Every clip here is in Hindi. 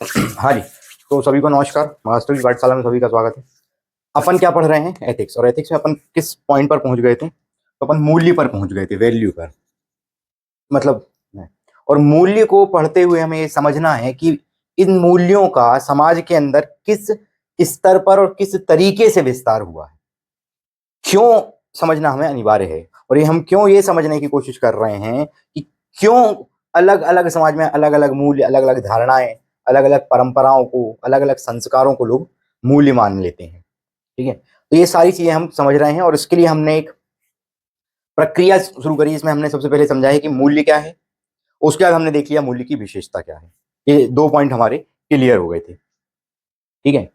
हाँ जी। तो सभी को नमस्कार। मास्टर की पाठशाला में सभी का स्वागत है। अपन क्या पढ़ रहे हैं? एथिक्स। और एथिक्स में अपन किस पॉइंट पर पहुंच गए थे? तो अपन मूल्य पर पहुंच गए थे, वैल्यू पर। मतलब, और मूल्य को पढ़ते हुए हमें ये समझना है कि इन मूल्यों का समाज के अंदर किस स्तर पर और किस तरीके से विस्तार हुआ है, क्यों समझना हमें अनिवार्य है। और ये हम क्यों ये समझने की कोशिश कर रहे हैं कि क्यों अलग अलग समाज में अलग अलग मूल्य, अलग अलग धारणाएं, अलग अलग परंपराओं को, अलग अलग संस्कारों को लोग मूल्य मान लेते हैं। ठीक है, तो ये सारी चीजें हम समझ रहे हैं और इसके लिए हमने एक प्रक्रिया शुरू करी। इसमें हमने सबसे पहले समझा है कि मूल्य क्या है, उसके बाद हमने देख लिया मूल्य की विशेषता क्या है। ये दो पॉइंट हमारे क्लियर हो गए थे। ठीक है,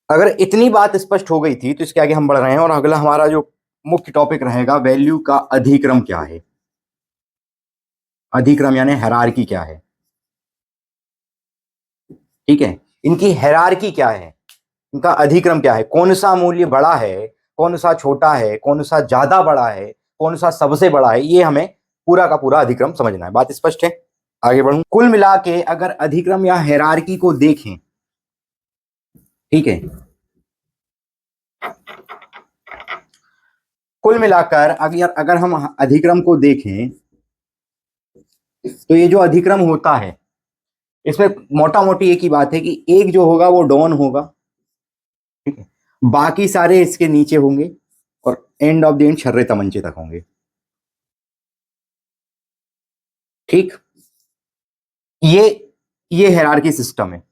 अगर इतनी बात स्पष्ट हो गई थी तो इसके आगे हम बढ़ रहे हैं और अगला हमारा जो मुख्य टॉपिक रहेगा, वैल्यू का अधिक्रम क्या है। अधिक्रम यानी हायरार्की क्या है। ठीक है, इनकी हायरार्की क्या है, इनका अधिक्रम क्या है, कौन सा मूल्य बड़ा है, कौन सा छोटा है, कौन सा ज्यादा बड़ा है, कौन सा सबसे बड़ा है, ये हमें पूरा का पूरा अधिक्रम समझना है। बात स्पष्ट है? आगे बढ़ूं। कुल मिला के अगर अधिक्रम या हायरार्की को देखें, ठीक है, कुल मिलाकर अगर अगर हम अधिक्रम को देखें तो ये जो अधिक्रम होता है इसमें मोटा मोटी एक ही बात है कि एक जो होगा वो डॉन होगा, ठीक है, बाकी सारे इसके नीचे होंगे और एंड ऑफ द एंड छर्रे तमंचे तक होंगे। ठीक, ये ये हायरार्की सिस्टम है।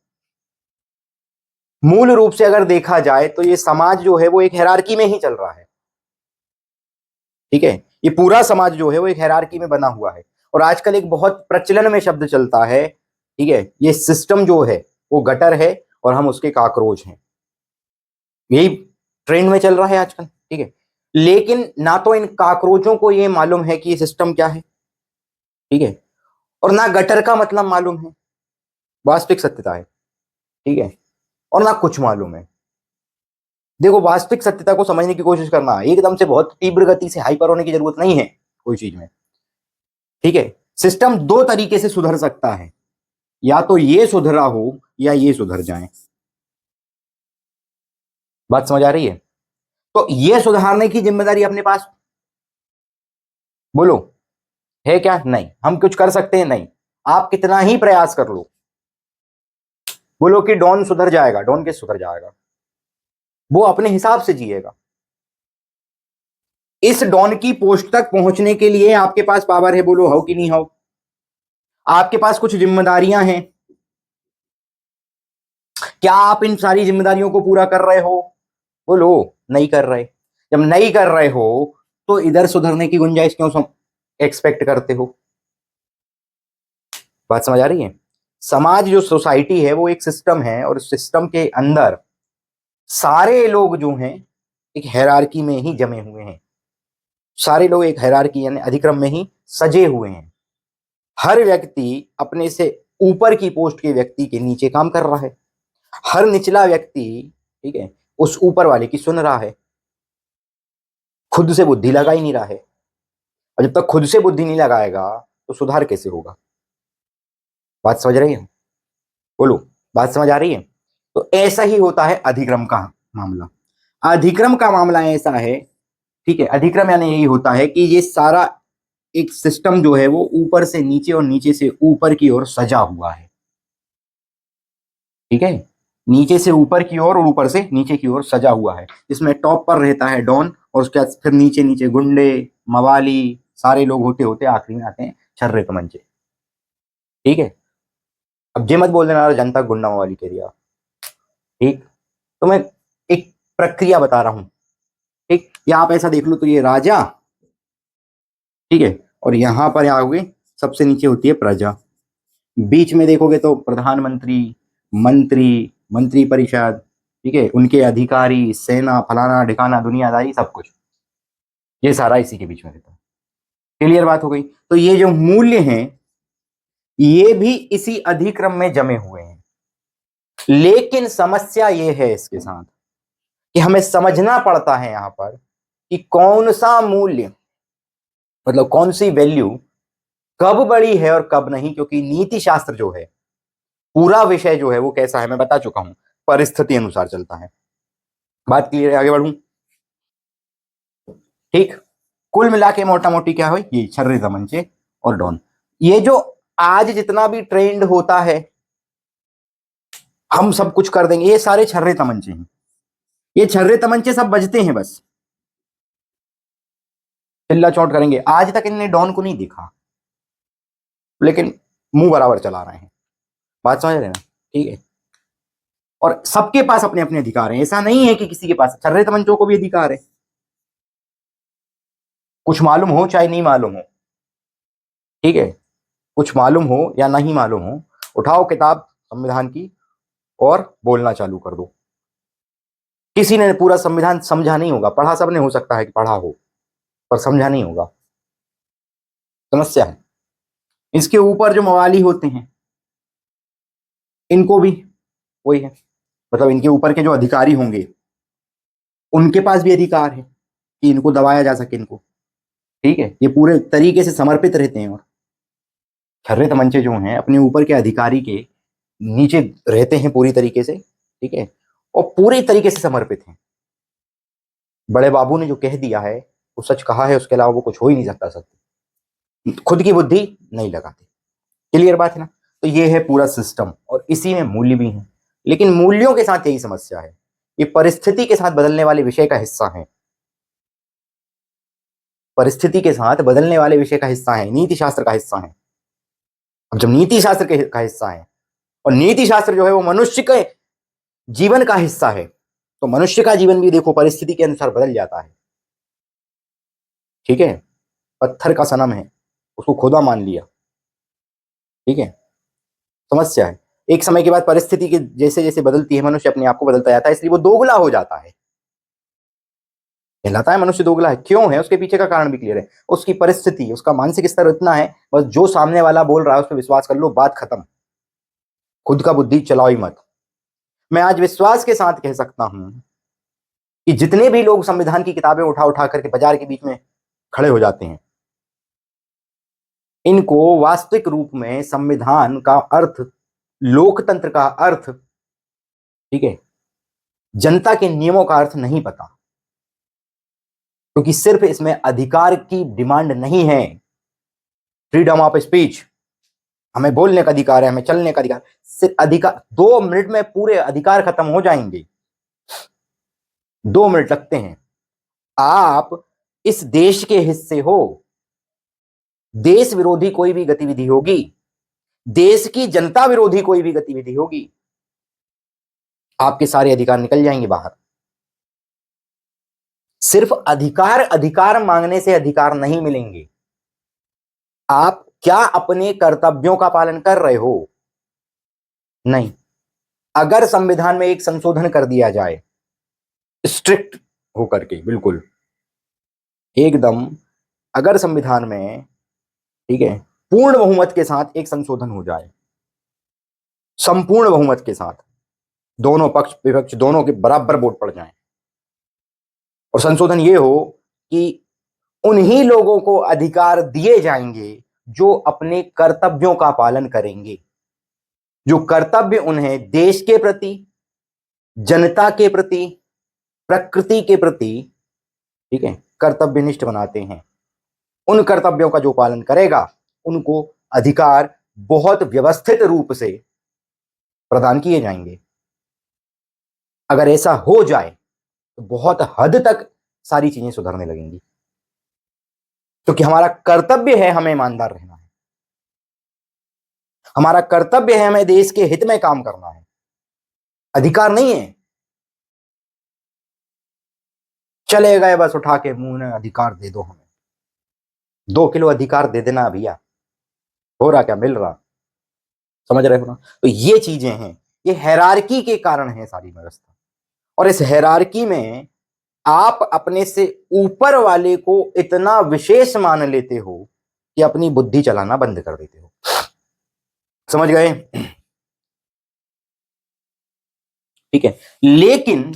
मूल रूप से अगर देखा जाए तो ये समाज जो है वो एक हायरार्की में ही चल रहा है। ठीक है, ये पूरा समाज जो है वो एक हायरार्की में बना हुआ है। और आजकल एक बहुत प्रचलन में शब्द चलता है, ठीक है, ये सिस्टम जो है वो गटर है और हम उसके काकरोच हैं। यही ट्रेंड में चल रहा है आजकल। ठीक है, लेकिन ना तो इन काकरोचों को ये मालूम है कि ये सिस्टम क्या है, ठीक है, और ना गटर का मतलब मालूम है, वास्तविक सत्यता है। ठीक है, और ना कुछ मालूम है। देखो, वास्तविक सत्यता को समझने की कोशिश करना, एकदम से बहुत तीव्र गति से हाइपर होने की जरूरत नहीं है कोई चीज में। ठीक है, सिस्टम दो तरीके से सुधर सकता है, या तो ये सुधरा हो या ये सुधर जाए। बात समझ आ रही है? तो ये सुधारने की जिम्मेदारी अपने पास, बोलो, है क्या? नहीं। हम कुछ कर सकते हैं? नहीं। आप कितना ही प्रयास कर लो, बोलो कि डॉन सुधर जाएगा, डॉन कैसे सुधर जाएगा? वो अपने हिसाब से जिएगा। इस डॉन की पोस्ट तक पहुंचने के लिए आपके पास पावर है, बोलो हो कि नहीं हो? आपके पास कुछ जिम्मेदारियां हैं, क्या आप इन सारी जिम्मेदारियों को पूरा कर रहे हो? बोलो, नहीं कर रहे। जब नहीं कर रहे हो तो इधर सुधरने की गुंजाइश क्यों एक्सपेक्ट करते हो? बात समझ आ रही है? समाज जो सोसाइटी है वो एक सिस्टम है और सिस्टम के अंदर सारे लोग जो हैं एक हायरार्की में ही जमे हुए हैं। सारे लोग एक हायरार्की यानी अधिक्रम में ही सजे हुए हैं। हर व्यक्ति अपने से ऊपर की पोस्ट के व्यक्ति के नीचे काम कर रहा है। हर निचला व्यक्ति, ठीक है, उस ऊपर वाले की सुन रहा है। खुद से बुद्धि लगा ही नहीं रहा है। और जब तक खुद से बुद्धि नहीं लगाएगा तो सुधार कैसे होगा? बात समझ रही है? बोलो, बात समझ आ रही है? तो ऐसा ही होता है अधिक्रम का मामला। अधिक्रम का मामला ऐसा है, ठीक है, अधिक्रम यानी यही होता है कि ये सारा एक सिस्टम जो है वो ऊपर से नीचे और नीचे से ऊपर की ओर सजा हुआ है। ठीक है, नीचे से ऊपर की ओर और ऊपर से नीचे की ओर सजा हुआ है, जिसमें टॉप पर रहता है डॉन और उसके बाद फिर नीचे नीचे गुंडे, मवाली, सारे लोग होते होते आखिरी में आते हैं छर्रे तमंचे। ठीक है, अब ये मत बोल देना जनता गुंडा मवाली कह दिया। ठीक, तो मैं एक प्रक्रिया बता रहा हूं। ठीक, या आप ऐसा देख लो तो ये राजा, ठीक है, और यहां पर आओगे सबसे नीचे होती है प्रजा। बीच में देखोगे तो प्रधानमंत्री, मंत्री, मंत्री परिषद, ठीक है, उनके अधिकारी, सेना, फलाना ढिकाना, दुनियादारी, सब कुछ ये सारा इसी के बीच में रहता है। क्लियर बात हो गई? तो ये जो मूल्य हैं ये भी इसी अधिक्रम में जमे हुए हैं। लेकिन समस्या ये है इसके साथ कि हमें समझना पड़ता है यहां पर कि कौन सा मूल्य, मतलब कौन सी वैल्यू कब बड़ी है और कब नहीं, क्योंकि नीति शास्त्र जो है पूरा विषय जो है वो कैसा है मैं बता चुका हूं, परिस्थिति अनुसार चलता है। बात क्लियर है? आगे बढ़ूं? ठीक। कुल मिला के मोटा मोटी क्या हो, ये छर्रे तमंचे और डॉन, ये जो आज जितना भी ट्रेंड होता है हम सब कुछ कर देंगे, ये सारे छर्रे तमंचे हैं। ये छर्रे तमंचे सब बजते हैं बस, चिल्ला चौट करेंगे। आज तक इनने डॉन को नहीं देखा, लेकिन मुंह बराबर चला रहे हैं। बात समझ रहे हैं ना? ठीक है। और सबके पास अपने अपने अधिकार हैं, ऐसा नहीं है कि किसी के पास, छर्रे तमंचों को भी अधिकार है, कुछ मालूम हो चाहे नहीं मालूम हो। ठीक है, कुछ मालूम हो या नहीं मालूम हो, उठाओ किताब संविधान की और बोलना चालू कर दो। किसी ने पूरा संविधान समझा नहीं होगा, पढ़ा सबने हो सकता है कि पढ़ा हो, पर समझा नहीं होगा। समस्या है। इसके ऊपर जो मवाली होते हैं इनको भी वही है, मतलब इनके ऊपर के जो अधिकारी होंगे उनके पास भी अधिकार है कि इनको दबाया जा सके इनको। ठीक है, ये पूरे तरीके से समर्पित रहते हैं, और छर्रे तमंचे जो हैं अपने ऊपर के अधिकारी के नीचे रहते हैं पूरी तरीके से। ठीक है, और पूरी तरीके से समर्पित हैं। बड़े बाबू ने जो कह दिया है वो सच कहा है, उसके अलावा वो कुछ हो ही नहीं सकता सत्य, खुद की बुद्धि नहीं लगाते। क्लियर बात है ना? तो ये है पूरा सिस्टम, और इसी में मूल्य भी है। लेकिन मूल्यों के साथ यही समस्या है, ये परिस्थिति के साथ बदलने वाले विषय का हिस्सा है, परिस्थिति के साथ बदलने वाले विषय का हिस्सा है, नीति शास्त्र का हिस्सा है। अब जब नीति शास्त्र का हिस्सा है, और नीति शास्त्र जो है वो मनुष्य के जीवन का हिस्सा है, तो मनुष्य का जीवन भी देखो परिस्थिति के अनुसार बदल जाता है। ठीक है, पत्थर का सनम है, उसको खुदा मान लिया। ठीक है, समस्या है। एक समय के बाद परिस्थिति के जैसे जैसे बदलती है, मनुष्य अपने आप को बदलता जाता है, इसलिए वो दोगला हो जाता है। कहलाता है मनुष्य दोगला है, क्यों है उसके पीछे का कारण भी क्लियर है। उसकी परिस्थिति, उसका मानसिक स्तर इतना है, बस जो सामने वाला बोल रहा है उस पर विश्वास कर लो, बात खत्म, खुद का बुद्धि चलाओ ही मत। मैं आज विश्वास के साथ कह सकता हूं कि जितने भी लोग संविधान की किताबें उठा उठा करके बाजार के बीच में खड़े हो जाते हैं, इनको वास्तविक रूप में संविधान का अर्थ, लोकतंत्र का अर्थ, ठीक है, जनता के नियमों का अर्थ नहीं पता, क्योंकि सिर्फ इसमें अधिकार की डिमांड नहीं है, फ्रीडम ऑफ स्पीच, हमें बोलने का अधिकार है, हमें चलने का अधिकार, सिर्फ अधिकार, 2 मिनट में पूरे अधिकार खत्म हो जाएंगे, 2 मिनट लगते हैं। आप इस देश के हिस्से हो, देश विरोधी कोई भी गतिविधि होगी, देश की जनता विरोधी कोई भी गतिविधि होगी, आपके सारे अधिकार निकल जाएंगे बाहर। सिर्फ अधिकार अधिकार मांगने से अधिकार नहीं मिलेंगे, आप क्या अपने कर्तव्यों का पालन कर रहे हो? नहीं। अगर संविधान में एक संशोधन कर दिया जाए स्ट्रिक्ट होकर के, बिल्कुल एकदम, अगर संविधान में, ठीक है, पूर्ण बहुमत के साथ एक संशोधन हो जाए, संपूर्ण बहुमत के साथ, दोनों पक्ष विपक्ष दोनों के बराबर वोट पड़ जाएं, और संशोधन ये हो कि उन्हीं लोगों को अधिकार दिए जाएंगे जो अपने कर्तव्यों का पालन करेंगे, जो कर्तव्य उन्हें देश के प्रति, जनता के प्रति, प्रकृति के प्रति, ठीक है, कर्तव्यनिष्ठ बनाते हैं, उन कर्तव्यों का जो पालन करेगा उनको अधिकार बहुत व्यवस्थित रूप से प्रदान किए जाएंगे। अगर ऐसा हो जाए तो बहुत हद तक सारी चीजें सुधरने लगेंगी, क्योंकि हमारा कर्तव्य है हमें ईमानदार रहना है, हमारा कर्तव्य है हमें देश के हित में काम करना है, अधिकार नहीं है चले गए बस उठा के मुंह ने अधिकार दे दो, हमें 2 किलो अधिकार दे देना भैया, हो रहा क्या, मिल रहा? समझ रहे हो ना? तो ये चीजें हैं, ये हायरार्की के कारण है सारी व्यवस्था, और इस हायरार्की में आप अपने से ऊपर वाले को इतना विशेष मान लेते हो कि अपनी बुद्धि चलाना बंद कर देते हो। समझ गए? ठीक है, लेकिन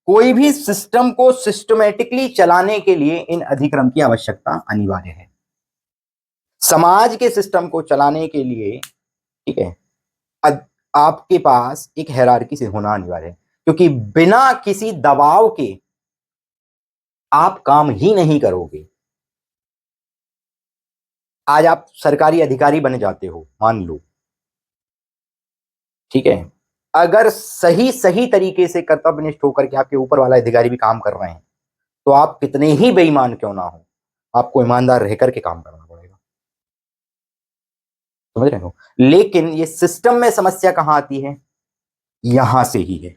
कोई भी सिस्टम को सिस्टमेटिकली चलाने के लिए इन अधिक्रम की आवश्यकता अनिवार्य है। समाज के सिस्टम को चलाने के लिए, ठीक है, आपके पास एक हायरार्की से होना अनिवार्य है, क्योंकि बिना किसी दबाव के आप काम ही नहीं करोगे। आज आप सरकारी अधिकारी बन जाते हो, मान लो, ठीक है, अगर सही सही तरीके से कर्तव्यनिष्ठ होकर के आपके ऊपर वाला अधिकारी भी काम कर रहे हैं, तो आप कितने ही बेईमान क्यों ना हो, आपको ईमानदार रह करके काम करना पड़ेगा। समझ रहे हो? लेकिन ये सिस्टम में समस्या कहां आती है? यहां से ही है।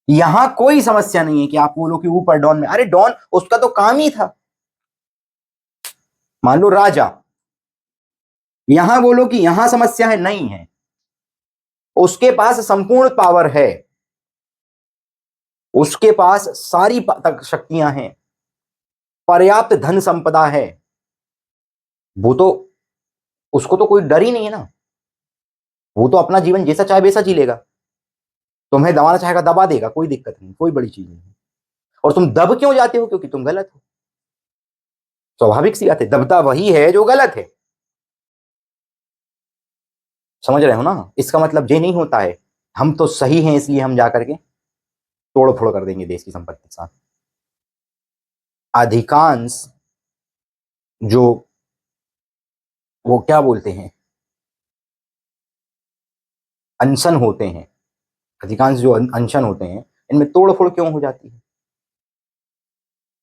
यहां कोई समस्या नहीं है कि आप बोलो कि ऊपर डॉन में, अरे डॉन उसका तो काम ही था, मान लो राजा, यहां बोलो कि यहां समस्या है, नहीं है। उसके पास संपूर्ण पावर है, उसके पास सारी शक्तियां हैं, पर्याप्त धन संपदा है, वो तो, उसको तो कोई डर ही नहीं है ना, वो तो अपना जीवन जैसा चाहे वैसा जी लेगा। तुम्हें दबाना चाहेगा दबा देगा, कोई दिक्कत नहीं, कोई बड़ी चीज नहीं है। और तुम दब क्यों जाते हो? क्योंकि तुम गलत हो। स्वाभाविक सी बात है, दबता वही है जो गलत है। समझ रहे हो ना? इसका मतलब ये नहीं होता है हम तो सही हैं इसलिए हम जाकर के तोड़ फोड़ कर देंगे देश की संपत्ति के साथ। अधिकांश जो, वो क्या बोलते हैं, अनशन होते हैं, अधिकांश जो अनशन होते हैं, इनमें तोड़ फोड़ क्यों हो जाती है?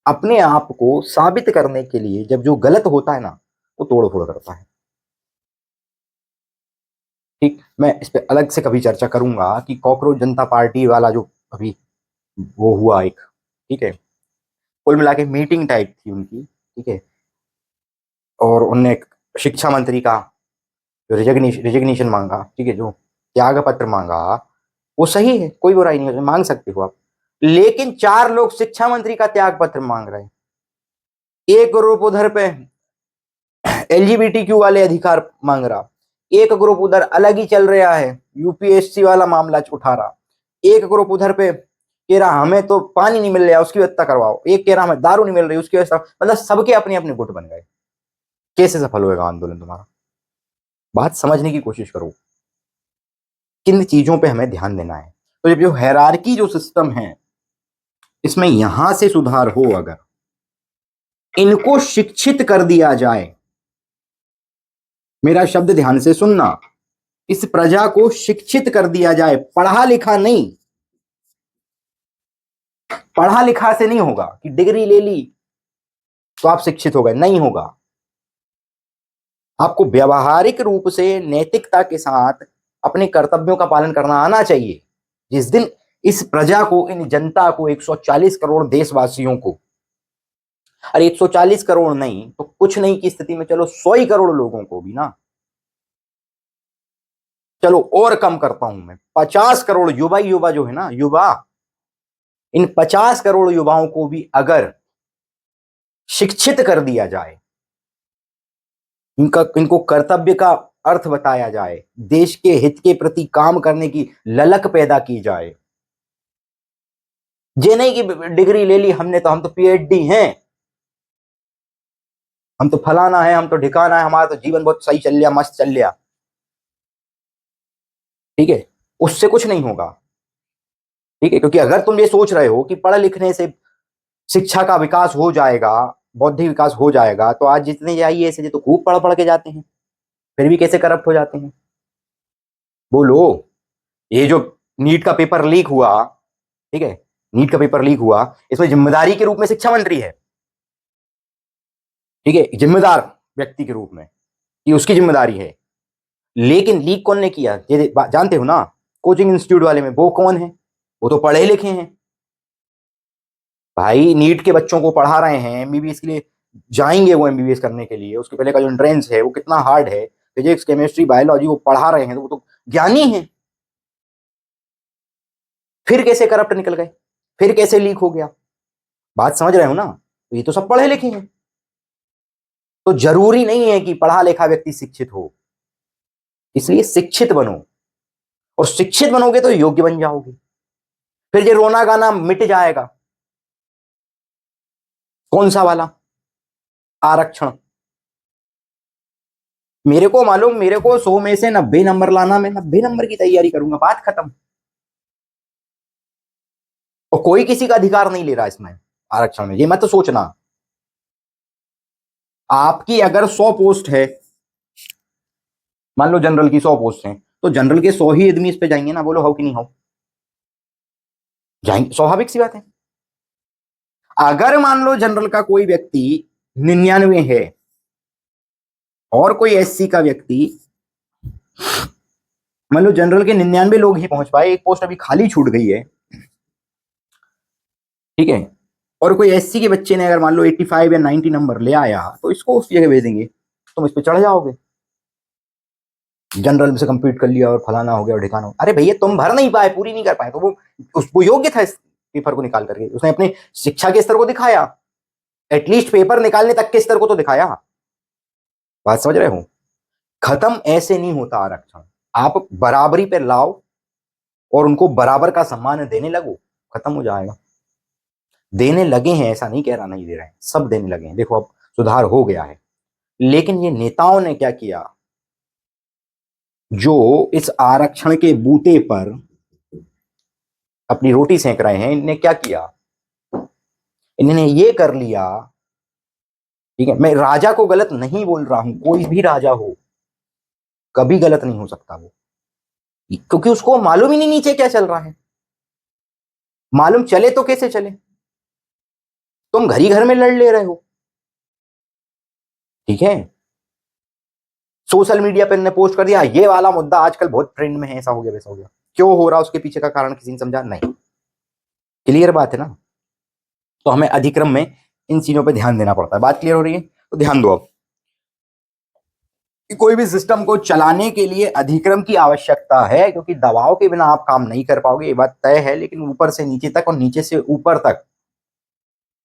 अपने आप को साबित करने के लिए जब जो गलत होता है ना, वो तोड़ फोड़ करता है। ठीक, मैं इस पे अलग से कभी चर्चा करूंगा कि कॉकरोच जनता पार्टी वाला जो अभी वो हुआ एक, ठीक है, कुल मिला के मीटिंग टाइप थी उनकी, ठीक है, और उनने शिक्षा मंत्री का जो रिजिग्नेशन मांगा, ठीक है, जो त्याग पत्र मांगा, वो सही है, कोई बुराई नहीं है, मांग सकते हो आप। लेकिन 4 लोग शिक्षा मंत्री का त्याग पत्र मांग रहे हैं, एक ग्रुप उधर पे एलजीबीटीक्यू वाले अधिकार मांग रहा, एक ग्रुप उधर अलग ही चल रहा है, यूपीएससी वाला मामला उठा रहा, एक ग्रुप उधर पे कह रहा हमें तो पानी नहीं मिल रहा उसकी व्यवस्था करवाओ, एक कह रहा हमें दारू नहीं मिल रही उसकी व्यवस्था, मतलब सबके अपने अपने गुट बन गए। कैसे सफल होएगा आंदोलन तुम्हारा? बात समझने की कोशिश करो, किन चीजों पे हमें ध्यान देना है। तो जब जो हायरार्की जो सिस्टम है, इसमें यहां से सुधार हो, अगर इनको शिक्षित कर दिया जाए, मेरा शब्द ध्यान से सुनना, इस प्रजा को शिक्षित कर दिया जाए, पढ़ा लिखा नहीं, पढ़ा लिखा से नहीं होगा कि डिग्री ले ली तो आप शिक्षित हो गए, नहीं होगा। आपको व्यवहारिक रूप से नैतिकता के साथ अपने कर्तव्यों का पालन करना आना चाहिए। जिस दिन इस प्रजा को, इन जनता को, 140 करोड़ देशवासियों को, अरे 140 करोड़ नहीं तो कुछ नहीं की स्थिति में चलो 100 ही करोड़ लोगों को भी ना, चलो और कम करता हूं मैं, 50 करोड़ युवा, युवा जो है ना, युवा, इन 50 करोड़ युवाओं को भी अगर शिक्षित कर दिया जाए, इनको कर्तव्य का अर्थ बताया जाए, देश के हित के प्रति काम करने की ललक पैदा की जाए, ये नहीं कि डिग्री ले ली हमने तो हम तो पीएचडी हैं, हम तो फलाना है, हम तो ढिकाना है, हमारा तो जीवन बहुत सही चल लिया, मस्त चल लिया, ठीक है, उससे कुछ नहीं होगा। ठीक है, क्योंकि अगर तुम ये सोच रहे हो कि पढ़ लिखने से शिक्षा का विकास हो जाएगा, बौद्धिक विकास हो जाएगा, तो आज जितने आईएएस है तो खूब पढ़ पढ़ के जाते हैं, फिर भी कैसे करप्ट हो जाते हैं? बोलो। ये जो नीट का पेपर लीक हुआ, ठीक है, नीट का पेपर लीक हुआ, इसमें जिम्मेदारी के रूप में शिक्षा मंत्री है, ठीक है, जिम्मेदार व्यक्ति के रूप में, ये उसकी जिम्मेदारी है। लेकिन लीक कौन ने किया ये जानते हो ना? कोचिंग इंस्टीट्यूट वाले में वो कौन है? वो तो पढ़े लिखे हैं भाई, नीट के बच्चों को पढ़ा रहे हैं, एमबीबीएस के लिए जाएंगे वो, एमबीबीएस करने के लिए उसके पहले का जो एंट्रेंस है वो कितना हार्ड है, फिजिक्स केमिस्ट्री बायोलॉजी वो पढ़ा रहे हैं, तो वो तो ज्ञानी है। फिर कैसे करप्ट निकल गए? फिर कैसे लीक हो गया? बात समझ रहे हो ना? तो ये तो सब पढ़े लिखे हैं, तो जरूरी नहीं है कि पढ़ा लिखा व्यक्ति शिक्षित हो, इसलिए शिक्षित बनो, और शिक्षित बनोगे तो योग्य बन जाओगे, फिर ये रोना गाना मिट जाएगा। कौन सा वाला? आरक्षण। मेरे को मालूम, मेरे को 100 में से 90 नंबर लाना, मैं 90 नंबर की तैयारी करूंगा, बात खत्म। और कोई किसी का अधिकार नहीं ले रहा इसमें आरक्षण में, ये मत तो सोचना। आपकी अगर 100 पोस्ट है, मान लो जनरल की 100 पोस्ट हैं, तो जनरल के 100 ही आदमी इस पे जाएंगे ना, बोलो हो कि नहीं हो? जाएंगे, स्वाभाविक सी बात है। अगर मान लो जनरल का कोई व्यक्ति 99 है और कोई एससी का व्यक्ति, मान लो जनरल के 99 लोग ही पहुंच पाए, एक पोस्ट अभी खाली छूट गई है, ठीक है, और कोई एससी के बच्चे ने अगर मान लो 85 या 90 नंबर ले आया, तो इसको उस जगह भेजेंगे, तुम इस पे चढ़ जाओगे, जनरल से कंप्लीट कर लिया और फलाना हो गया और ढिकाना हो। अरे भैया तुम भर नहीं पाए, पूरी नहीं कर पाए, तो वो उसको योग्य था इस पेपर को निकाल करके, उसने अपने शिक्षा के स्तर को दिखाया, एटलीस्ट पेपर निकालने तक के स्तर को तो दिखाया। बात समझ रहे हो? खत्म ऐसे नहीं होता आरक्षण, आप बराबरी पे लाओ और उनको बराबर का सम्मान देने लगो, खत्म हो जाएगा। देने लगे हैं, ऐसा नहीं कह रहा नहीं दे रहे हैं, सब देने लगे हैं, देखो अब सुधार हो गया है। लेकिन ये नेताओं ने क्या किया, जो इस आरक्षण के बूते पर अपनी रोटी सेंक रहे हैं, इन्हें क्या किया, इन्होंने ये कर लिया, ठीक है, मैं राजा को गलत नहीं बोल रहा हूं, कोई भी राजा हो कभी गलत नहीं हो सकता वो, क्योंकि उसको मालूम ही नहीं नीचे क्या चल रहा है। मालूम चले तो कैसे चले, तुम घर ही घर में लड़ ले रहे हो, ठीक है, सोशल मीडिया पर ने पोस्ट कर दिया ये वाला मुद्दा आजकल बहुत ट्रेंड में है, ऐसा हो गया वैसा हो गया, क्यों हो रहा उसके पीछे का कारण किसी ने समझा नहीं, क्लियर बात है ना? तो हमें अधिक्रम में इन चीजों पे ध्यान देना पड़ता है, बात क्लियर हो रही है? तो ध्यान दो अब कि कोई भी सिस्टम को चलाने के लिए अधिक्रम की आवश्यकता है, क्योंकि दबाव के बिना आप काम नहीं कर पाओगे, ये बात तय है, लेकिन ऊपर से नीचे तक और नीचे से ऊपर तक,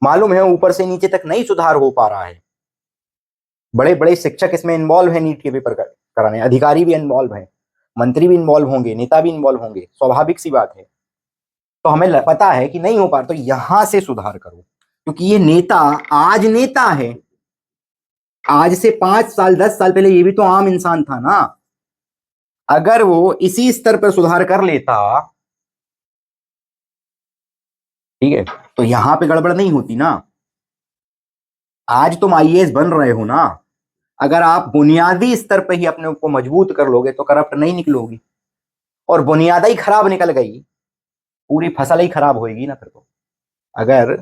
मालूम है ऊपर से नीचे तक नहीं सुधार हो पा रहा है। बड़े बड़े शिक्षक इसमें इन्वॉल्व है, नीट के पेपर कराने, अधिकारी भी इन्वॉल्व है, मंत्री भी इन्वॉल्व होंगे, नेता भी इन्वॉल्व होंगे, स्वाभाविक सी बात है। तो हमें पता है कि नहीं हो पा रहा, तो यहां से सुधार करो, क्योंकि ये नेता आज नेता है, आज से 5 साल 10 साल पहले ये भी तो आम इंसान था ना। अगर वो इसी स्तर पर सुधार कर लेता, ठीक है, तो यहां पे गड़बड़ नहीं होती ना। आज तुम आईएएस बन रहे हो ना, अगर आप बुनियादी स्तर पर ही अपने को मजबूत कर लोगे तो करप्ट नहीं निकलोगी, और बुनियाद ही खराब निकल गई, पूरी फसल ही खराब होगी ना फिर तो। अगर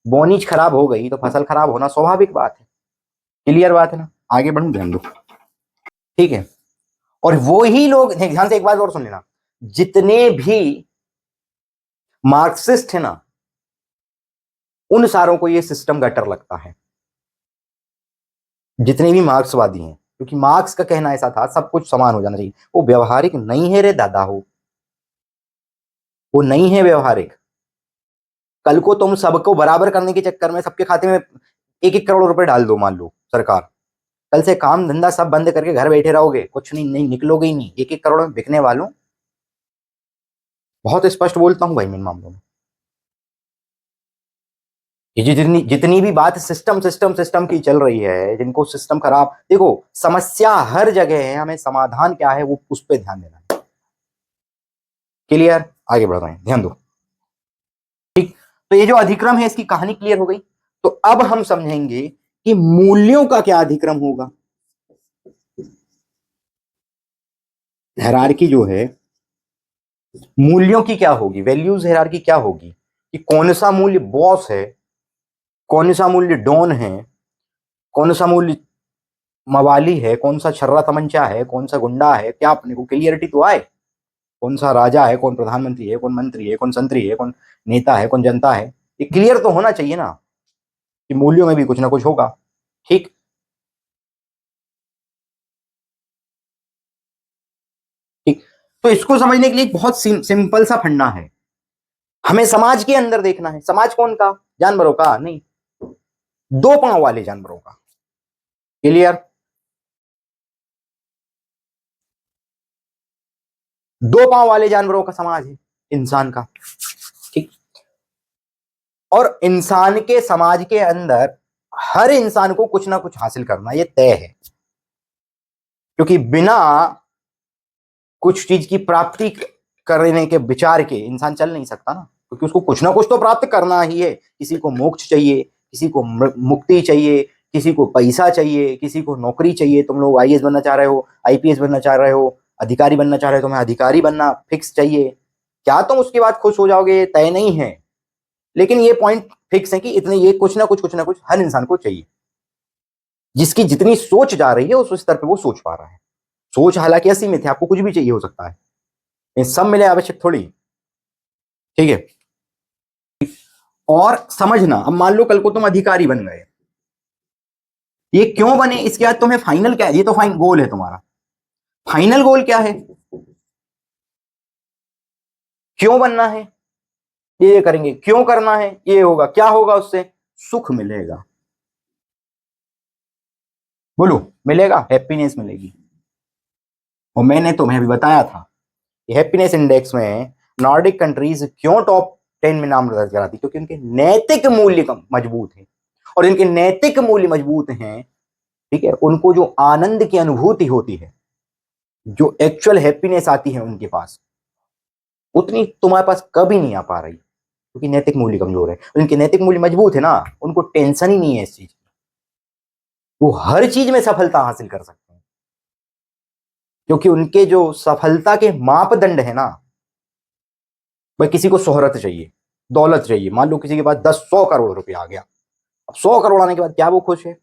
बोनीज खराब हो गई तो फसल खराब होना स्वाभाविक बात है, क्लियर बात है ना? आगे बढ़ू, ध्यान दो, ठीक है। और वो ही लोग, ध्यान से एक बात और सुन लेना, जितने भी मार्क्सिस्ट है ना, उन सारों को ये सिस्टम गटर लगता है, जितने भी मार्क्सवादी हैं, क्योंकि मार्क्स का कहना ऐसा था सब कुछ समान हो जाना चाहिए, वो व्यवहारिक नहीं है रे दादा, हो वो नहीं है व्यवहारिक। कल को तुम सबको बराबर करने के चक्कर में सबके खाते में 1-1 करोड़ रुपए डाल दो, मान लो सरकार, कल से काम धंधा सब बंद करके घर बैठे रहोगे, कुछ नहीं, नहीं निकलोगे ही नहीं, 1-1 करोड़ में बिकने वालों। बहुत स्पष्ट बोलता हूं भाई मैं इन मामलों में। ये जितनी जितनी भी बात सिस्टम सिस्टम सिस्टम की चल रही है, जिनको सिस्टम खराब, देखो समस्या हर जगह है, हमें समाधान क्या है वो उस पर ध्यान देना है, क्लियर? आगे बढ़ रहे हैं, ध्यान दो, ठीक। तो ये जो अधिक्रम है इसकी कहानी क्लियर हो गई। तो अब हम समझेंगे कि मूल्यों का क्या अधिक्रम होगा। हायरार्की जो है, मूल्यों की क्या होगी, वैल्यूज हायरार्की क्या होगी, कि कौन सा मूल्य बॉस है, कौन सा मूल्य डॉन है, कौन सा मूल्य मवाली है, कौन सा छर्रा तमंचा है, कौन सा गुंडा है, क्या अपने को क्लियरिटी तो आए, कौन सा राजा है, कौन प्रधानमंत्री है, कौन मंत्री है, कौन संतरी है, कौन नेता है, कौन जनता है, ये क्लियर तो होना चाहिए ना, कि मूल्यों में भी कुछ ना कुछ होगा, ठीक। ठीक, तो इसको समझने के लिए एक बहुत सिंपल सा फंडा है, हमें समाज के अंदर देखना है, समाज कौन का, जानवरों का नहीं, दो पांव वाले जानवरों का, क्लियर? दो पांव वाले जानवरों का समाज है इंसान का, ठीक। और इंसान के समाज के अंदर हर इंसान को कुछ ना कुछ हासिल करना, ये तय है, क्योंकि बिना कुछ चीज की प्राप्ति करने के विचार के इंसान चल नहीं सकता ना, क्योंकि उसको कुछ ना कुछ तो प्राप्त करना ही है। किसी को मोक्ष चाहिए, किसी को मुक्ति चाहिए, किसी को पैसा चाहिए, किसी को नौकरी चाहिए। तुम लोग आईएएस बनना चाह रहे हो, आईपीएस बनना चाह रहे हो, अधिकारी बनना चाह रहे हो, तुम्हें अधिकारी बनना फिक्स चाहिए। क्या तुम उसके बाद खुश हो जाओगे तय नहीं है, लेकिन ये पॉइंट फिक्स है कि इतने ये कुछ ना कुछ हर इंसान को चाहिए। जिसकी जितनी सोच जा रही है उस स्तर पे वो सोच पा रहा है। सोच हालांकि असीमित है, आपको कुछ भी चाहिए हो सकता है, इन सब मिले आवश्यक थोड़ी। ठीक है। और समझना, अब मान लो कल को तुम अधिकारी बन गए, ये क्यों बने इसके बाद तुम्हें फाइनल क्या है, ये तो फाइन गोल है तुम्हारा। फाइनल गोल क्या है, क्यों बनना है, ये करेंगे, क्यों करना है, ये होगा, क्या होगा उससे, सुख मिलेगा। बोलो, मिलेगा, हैप्पीनेस मिलेगी। और मैंने तुम्हें अभी बताया था कि हैप्पीनेस इंडेक्स में नॉर्डिक कंट्रीज क्यों टॉप 10 में नाम दर्ज कराती, क्योंकि उनके नैतिक मूल्य मजबूत है। और इनके नैतिक मूल्य मजबूत हैं, ठीक है, उनको जो आनंद की अनुभूति होती है, जो एक्चुअल हैप्पीनेस आती है उनके पास, उतनी तुम्हारे पास कभी नहीं आ पा रही, क्योंकि नैतिक मूल्य कमजोर है। उनके नैतिक मूल्य मजबूत है ना, उनको टेंशन ही नहीं है इस चीज की, वो हर चीज में सफलता हासिल कर सकते हैं। क्योंकि उनके जो सफलता के मापदंड है ना, भाई किसी को शोहरत चाहिए, दौलत चाहिए, मान लो किसी के पास 10 100 करोड़ रुपया आ गया। अब 100 करोड़ आने के बाद क्या वो खुश है,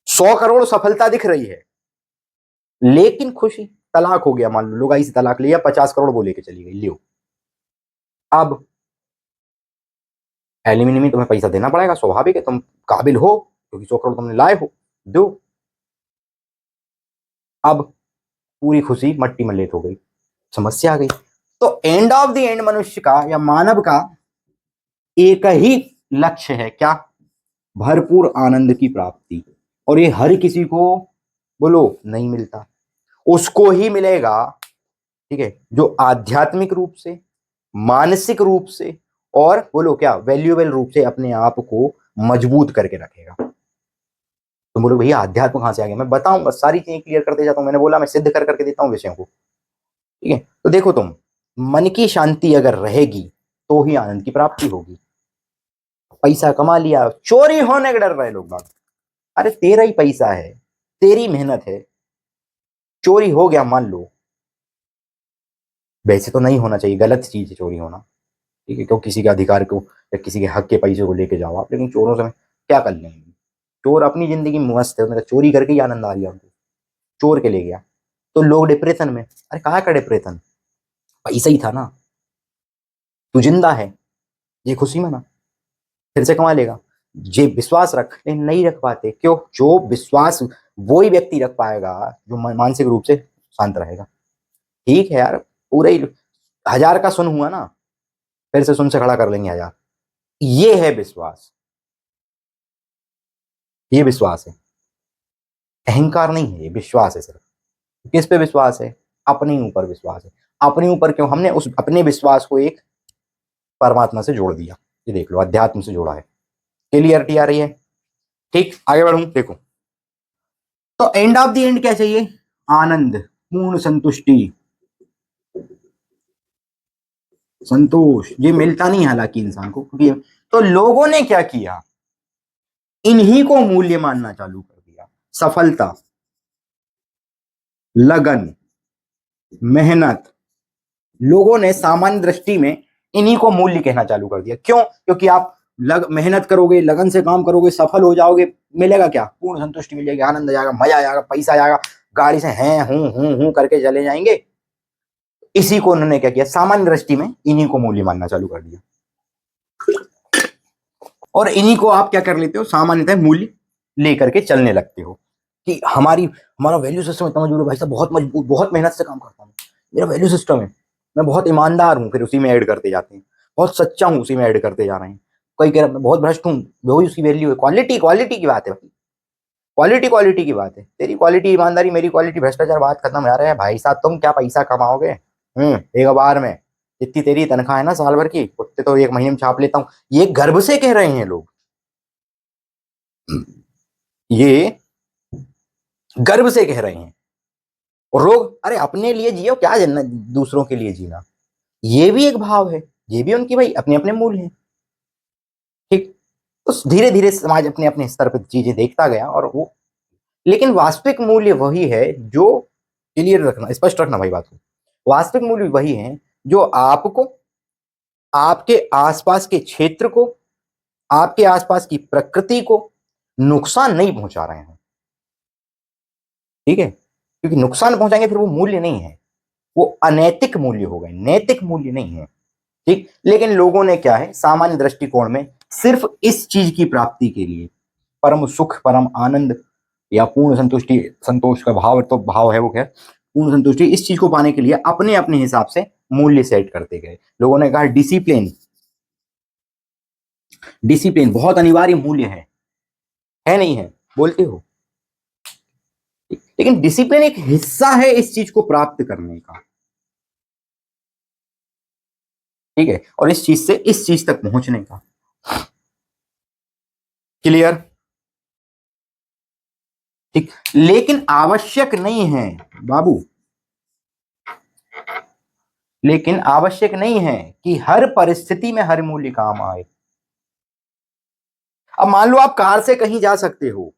100 करोड़ सफलता दिख रही है, लेकिन खुशी, तलाक हो गया, मान लो लोग आई से तलाक लिया, 50 करोड़ वो लेके चली गई, लियो। अब एलिमिनी में तुम्हें पैसा देना पड़ेगा, स्वाभाविक है, तुम काबिल हो, क्योंकि 100 करोड़ तुमने लाए हो, दो। अब पूरी खुशी मट्टी में लेट हो गई, समस्या आ गई। तो एंड ऑफ द एंड मनुष्य का या मानव का एक ही लक्ष्य है, क्या, भरपूर आनंद की प्राप्ति। और ये हर किसी को, बोलो, नहीं मिलता। उसको ही मिलेगा, ठीक है, जो आध्यात्मिक रूप से, मानसिक रूप से, और बोलो क्या, वैल्यूएबल रूप से अपने आप को मजबूत करके रखेगा। तो बोलो भैया अध्यात्म कहां से आ गया, मैं बताऊंगा, सारी चीजें क्लियर करते जाता हूं। मैंने बोला मैं सिद्ध कर करके देता हूं विषयों को, ठीक है। तो देखो, तुम मन की शांति अगर रहेगी तो ही आनंद की प्राप्ति होगी। पैसा कमा लिया, चोरी होने का डर रहे लोग बात, अरे तेरा ही पैसा है, तेरी मेहनत है, चोरी हो गया मान लो, वैसे तो नहीं होना चाहिए, गलत चीज है चोरी होना, ठीक है, क्यों किसी के अधिकार को या किसी के हक के पैसे को लेके जाओ आप, लेकिन चोरों से क्या कर लेंगे। चोर अपनी जिंदगी में मस्त है, उन्हें चोरी करके ही आनंद आ रही है उनको, चोर के ले गया। तो लोग डिप्रेशन में, अरे कहाँ का डिप्रेशन, पैसा ही था ना, तू जिंदा है, ये खुशी मना, फिर से कमा लेगा। ये विश्वास रख, लेकिन नहीं रख पाते, क्यों, जो विश्वास वो ही व्यक्ति रख पाएगा जो मानसिक रूप से शांत रहेगा। ठीक है यार, पूरे ही 1000 का सुन हुआ ना, फिर से सुन से खड़ा कर लेंगे 1000। ये है विश्वास, ये विश्वास है, अहंकार नहीं है, ये विश्वास है सिर्फ। किस पे विश्वास है, अपने ऊपर विश्वास है। अपने ऊपर क्यों, हमने उस अपने विश्वास को एक परमात्मा से जोड़ दिया, ये देख लो, अध्यात्म से जोड़ा है। क्लियरिटी आ रही है, ठीक, आगे बढ़ूं, देखो। तो एंड ऑफ द एंड क्या चाहिए, आनंद, पूर्ण संतुष्टि, संतोष। ये मिलता नहीं हालांकि इंसान को, क्योंकि तो लोगों ने क्या किया, इन्हीं को मूल्य मानना चालू कर दिया। सफलता, लगन, मेहनत, लोगों ने सामान्य दृष्टि में इन्हीं को मूल्य कहना चालू कर दिया। क्यों, क्योंकि आप मेहनत करोगे, लगन से काम करोगे, सफल हो जाओगे, मिलेगा क्या, पूर्ण संतुष्टि मिलेगी, आनंद आ जाएगा, मजा आ जाएगा, पैसा आएगा, गाड़ी से हैं हूं करके चले जाएंगे। इसी को उन्होंने क्या किया, सामान्य दृष्टि में इन्हीं को मूल्य मानना चालू कर दिया, और इन्हीं को आप क्या कर लेते हो, सामान्यतः मूल्य लेकर के चलने लगते हो कि हमारा वैल्यू सिस्टम इतना मजबूत है, भाई साहब बहुत मजबूत, बहुत मेहनत से काम करता हूँ, मेरा वैल्यू सिस्टम है, मैं बहुत ईमानदार हूँ, फिर उसी में ऐड करते जाते हैं, बहुत सच्चा हूँ, उसी में ऐड करते जा रहे हैं। कोई कह रहा मैं बहुत भ्रष्ट हूँ, वही उसकी वैल्यू है। क्वालिटी क्वालिटी की बात है भाई, क्वालिटी की बात है, तेरी क्वालिटी ईमानदारी, मेरी क्वालिटी भ्रष्टाचार, बात खत्म। यार है भाई साहब, तुम क्या पैसा कमाओगे, एक बार में, जितनी तेरी तनख्वाह है ना साल भर की, उतने तो एक महीने में छाप लेता हूँ, ये गर्व से कह रहे हैं लोग। ये गर्व से कह रहे हैं। और लोग अरे अपने लिए जियो, क्या जानना दूसरों के लिए जीना, ये भी एक भाव है, ये भी उनकी भाई अपने अपने मूल्य हैं। ठीक। तो धीरे धीरे समाज अपने अपने स्तर पर चीजें देखता गया और वो, लेकिन वास्तविक मूल्य वही है जो, क्लियर रखना, स्पष्ट रखना भाई बात को, वास्तविक मूल्य वही है जो आपको, आपके आसपास के क्षेत्र को, आपके आसपास की प्रकृति को नुकसान नहीं पहुंचा रहे हैं। ठीक है, क्योंकि नुकसान पहुंचाएंगे फिर वो मूल्य नहीं है, वो अनैतिक मूल्य हो गए, नैतिक मूल्य नहीं है। ठीक। लेकिन लोगों ने क्या है, सामान्य दृष्टिकोण में सिर्फ इस चीज की प्राप्ति के लिए, परम सुख, परम आनंद या पूर्ण संतुष्टि, संतोष का भाव तो भाव है वो, खैर पूर्ण संतुष्टि, इस चीज को पाने के लिए अपने अपने हिसाब से मूल्य सेट करते गए। लोगों ने कहा डिसिप्लिन, डिसिप्लिन बहुत अनिवार्य मूल्य है नहीं है, बोलते हो, लेकिन डिसिप्लिन एक हिस्सा है इस चीज को प्राप्त करने का। ठीक है, और इस चीज से इस चीज तक पहुंचने का। क्लियर। ठीक। लेकिन आवश्यक नहीं है बाबू, लेकिन आवश्यक नहीं है कि हर परिस्थिति में हर मूल्य काम आए। अब मान लो आप कार से कहीं जा सकते हो,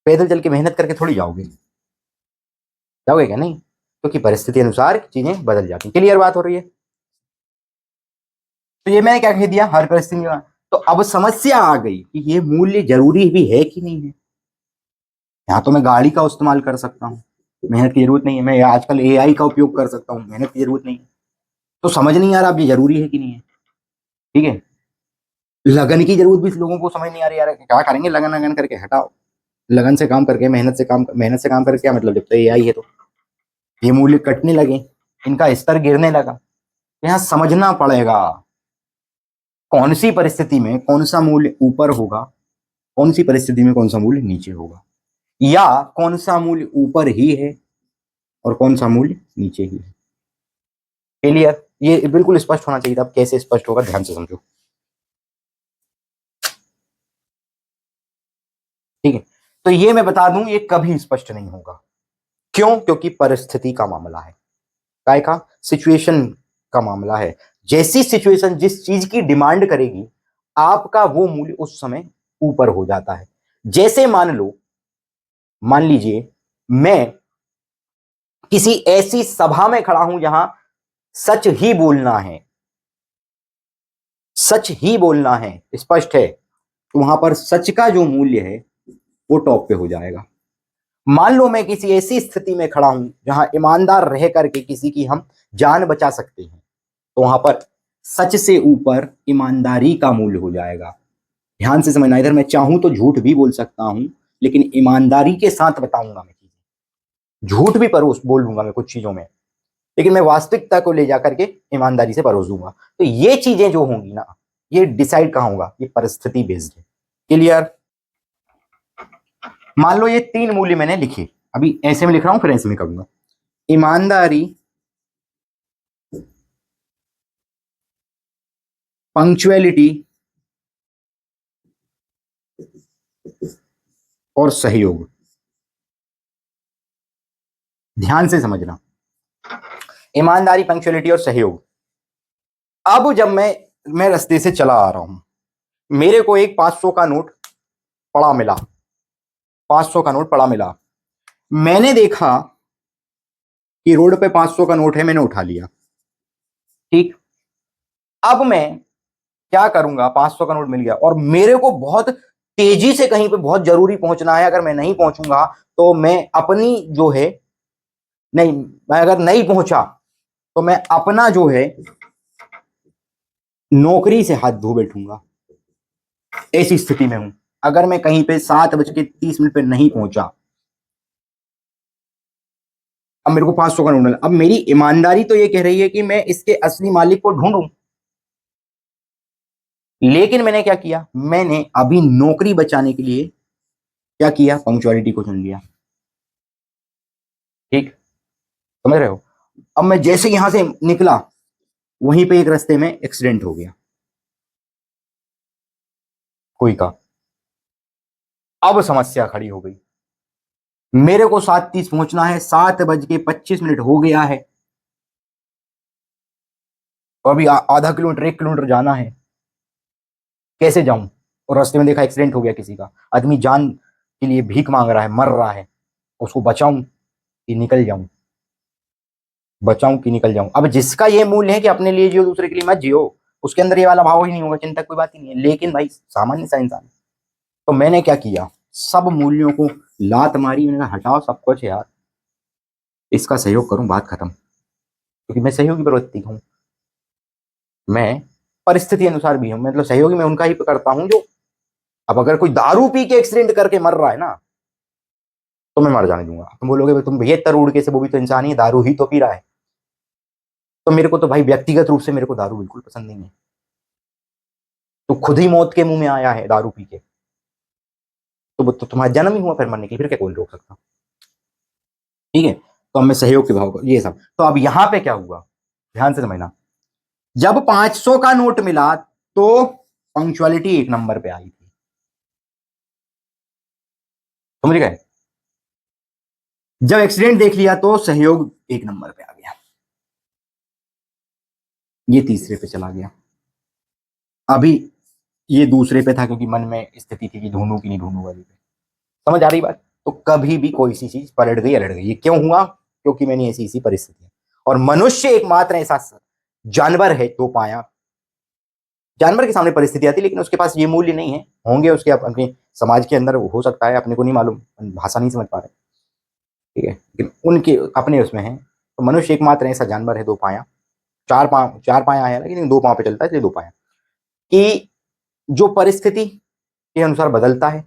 पैदल चल के मेहनत करके थोड़ी जाओगे, जाओगे क्या? नहीं, क्योंकि परिस्थिति अनुसार चीजें बदल जाती हैं। क्लियर बात हो रही है? तो ये मैंने क्या कह दिया, हर परिस्थिति में। तो अब समस्या आ गई कि ये मूल्य जरूरी भी है कि नहीं है। यहाँ तो मैं गाड़ी का इस्तेमाल कर सकता हूँ, मेहनत की जरूरत नहीं है। मैं आजकल एआई का उपयोग कर सकता हूँ, मेहनत की जरूरत नहीं है। तो समझ नहीं आ रहा अब ये जरूरी है कि नहीं है। ठीक है, लगन की जरूरत भी लोगों को समझ नहीं आ रही यार, क्या करेंगे लगन लगन करके, हटाओ। लगन से काम करके, मेहनत से काम करके क्या मतलब, जब तो एआई है तो ये मूल्य कटने लगे, इनका स्तर गिरने लगा। यहाँ समझना पड़ेगा कौन सी परिस्थिति में कौन सा मूल्य ऊपर होगा, कौन सी परिस्थिति में कौन सा मूल्य नीचे होगा, या कौन सा मूल्य ऊपर ही है और कौन सा मूल्य नीचे ही है। क्लियर? ये बिल्कुल स्पष्ट होना चाहिए था। अब कैसे स्पष्ट होगा, ध्यान से समझो। ठीक है, तो ये मैं बता दूं, ये कभी स्पष्ट नहीं होगा। क्यों? क्योंकि परिस्थिति का मामला है, काय का, सिचुएशन का मामला है। जैसी सिचुएशन जिस चीज की डिमांड करेगी, आपका वो मूल्य उस समय ऊपर हो जाता है। जैसे मान लो, मान लीजिए मैं किसी ऐसी सभा में खड़ा हूं जहां सच ही बोलना है, सच ही बोलना है, स्पष्ट है, तो वहां पर सच का जो मूल्य है वो टॉप पे हो जाएगा। मान लो मैं किसी ऐसी स्थिति में खड़ा हूं जहां ईमानदार रह करके किसी की हम जान बचा सकते हैं, तो वहां पर सच से ऊपर ईमानदारी का मूल्य हो जाएगा। ध्यान से समझना, इधर मैं चाहूं तो झूठ भी बोल सकता हूं, लेकिन ईमानदारी के साथ बताऊंगा मैं चीजें। झूठ भी परोस बोल दूंगा मैं कुछ चीजों में, लेकिन मैं वास्तविकता को ले जाकर के ईमानदारी से परोस दूंगा। तो ये चीजें जो होंगी ना, ये डिसाइड कहाँ होगा, ये परिस्थिति बेस्ड है। क्लियर? मान लो ये तीन मूल्य मैंने लिखे, अभी ऐसे में लिख रहा हूं, फिर ऐसे में करूंगा। ईमानदारी, पंक्चुअलिटी और सहयोग। ध्यान से समझना, ईमानदारी, पंक्चुअलिटी और सहयोग। अब जब मैं रास्ते से चला आ रहा हूं, मेरे को एक 500 का नोट पड़ा मिला, 500 का नोट पड़ा मिला। मैंने देखा कि रोड पे 500 का नोट है, मैंने उठा लिया। ठीक। अब मैं क्या करूंगा, 500 का नोट मिल गया और मेरे को बहुत तेजी से कहीं पे बहुत जरूरी पहुंचना है, अगर मैं नहीं पहुंचूंगा तो मैं अपनी जो है, नहीं, मैं अगर नहीं पहुंचा तो मैं अपना जो है नौकरी से हाथ धो बैठूंगा। ऐसी स्थिति में हूं, अगर मैं कहीं पे 7:30 पे नहीं पहुंचा, अब मेरे को 500 का नोट मिला, अब मेरी ईमानदारी तो ये कह रही है कि मैं इसके असली मालिक को ढूंढूं, लेकिन मैंने क्या किया, मैंने अभी नौकरी बचाने के लिए क्या किया, पंक्चुअलिटी को चुन लिया। ठीक, समझ रहे हो? अब मैं जैसे यहां से निकला, वहीं पे एक रास्ते में एक्सीडेंट हो गया कोई का। अब समस्या खड़ी हो गई, मेरे को 7:30 पहुंचना है, 7:25 हो गया है, और अभी आधा किलोमीटर 1 किलोमीटर जाना है। कैसे जाऊं? और रास्ते में देखा एक्सीडेंट हो गया किसी का, आदमी जान के लिए भीख मांग रहा है, मर रहा है, उसको बचाऊं कि निकल जाऊं? बचाऊं कि निकल जाऊं? अब जिसका ये मूल्य है कि अपने लिए जियो, दूसरे के लिए मत जियो, उसके अंदर ये वाला भाव ही नहीं होगा, चिंता कोई बात ही नहीं है। लेकिन भाई सामान्य सा इंसान, तो मैंने क्या किया, सब मूल्यों को लात मारी, मैंने कहा हटाओ सब कुछ यार, इसका सहयोग करूं, बात खत्म। क्योंकि मैं सहयोगी प्रवृत्ति हूं, मैं परिस्थिति अनुसार भी हूं, मतलब सहयोगी मैं उनका ही करता हूं जो, अब अगर कोई दारू पी के एक्सीडेंट करके मर रहा है ना, तो मैं मर जाने दूंगा। तुम बोलोगे भाई तुम ये तरुड़ के से, वो भी तो इंसान ही है, दारू ही तो पी रहा है। तो मेरे को तो भाई व्यक्तिगत रूप से मेरे को दारू बिल्कुल पसंद नहीं है। तो खुद ही मौत के मुंह में आया है दारू पी के, तो वो तो तुम्हारा जन्म ही हुआ फिर मरने की, फिर क्या कोई रोक सकता? ठीक है, तो हमें सहयोग के भाव को ये सब। तो अब यहां पे क्या हुआ, ध्यान से समझना, जब 500 का नोट मिला तो पंक्चुअलिटी 1 नंबर पे आई थी, समझ गए? जब एक्सीडेंट देख लिया तो सहयोग 1 नंबर पे आ गया, ये तीसरे पे चला गया। अभी ये दूसरे पे था, क्योंकि मन में स्थिति थी कि ढूंढूं कि नहीं ढूंढूं वाली पे। समझ आ रही बात? तो कभी भी कोई सी चीज पलट गई अलट गई, ये क्यों हुआ? क्योंकि मैंने ऐसी ऐसी परिस्थिति है। और मनुष्य एकमात्र ऐसा जानवर है दो पाया, जानवर के सामने परिस्थिति आती है, लेकिन उसके पास ये मूल्य नहीं है, होंगे उसके अपने समाज के अंदर, हो सकता है, अपने को नहीं मालूम, भाषा नहीं समझ पा रहे, ठीक है, लेकिन उनके अपने उसमें है। तो मनुष्य एकमात्र ऐसा जानवर है दो पाया, चार पाया है, लेकिन 2 पांव पे चलता है, इसलिए 2 पाया, कि जो परिस्थिति के अनुसार बदलता है।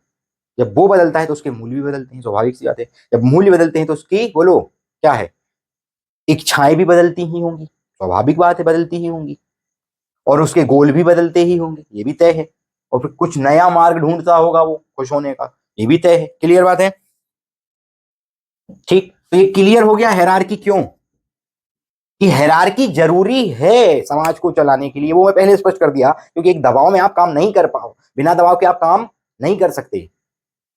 जब वो बदलता है तो उसके मूल्य भी बदलते हैं, स्वाभाविक सी बात है। जब मूल्य बदलते हैं तो उसकी बोलो क्या है, इच्छाएं भी बदलती ही होंगी, स्वाभाविक बात है, बदलती ही होंगी। और उसके गोल भी बदलते ही होंगे, ये भी तय है। और फिर कुछ नया मार्ग ढूंढता होगा वो खुश होने का, ये भी तय है। क्लियर बात है? ठीक, तो ये क्लियर हो गया हायरार्की क्यों, कि हायरार्की जरूरी है समाज को चलाने के लिए, वो मैं पहले स्पष्ट कर दिया। क्योंकि एक दबाव में आप काम नहीं कर पाओ, बिना दबाव के आप काम नहीं कर सकते।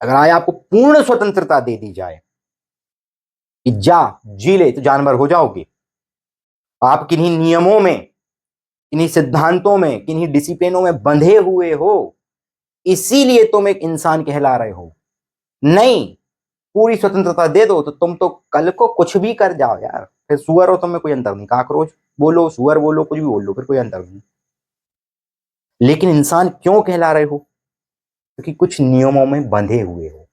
अगर आज आपको पूर्ण स्वतंत्रता दे दी जाए कि जा जी ले, तो जानवर हो जाओगे। आप किन्हीं नियमों में, किन्हीं सिद्धांतों में, किन्हीं डिसिप्लिनों में बंधे हुए हो, इसीलिए तुम एक इंसान कहला रहे हो। नहीं, पूरी स्वतंत्रता दे दो तो तुम तो कल को कुछ भी कर जाओ यार, फिर सुअर हो, तुम में कोई अंतर नहीं, काकरोच बोलो, सुअर बोलो, कुछ भी बोल लो, फिर कोई अंतर नहीं। लेकिन इंसान क्यों कहला रहे हो? क्योंकि कुछ नियमों में बंधे हुए हो,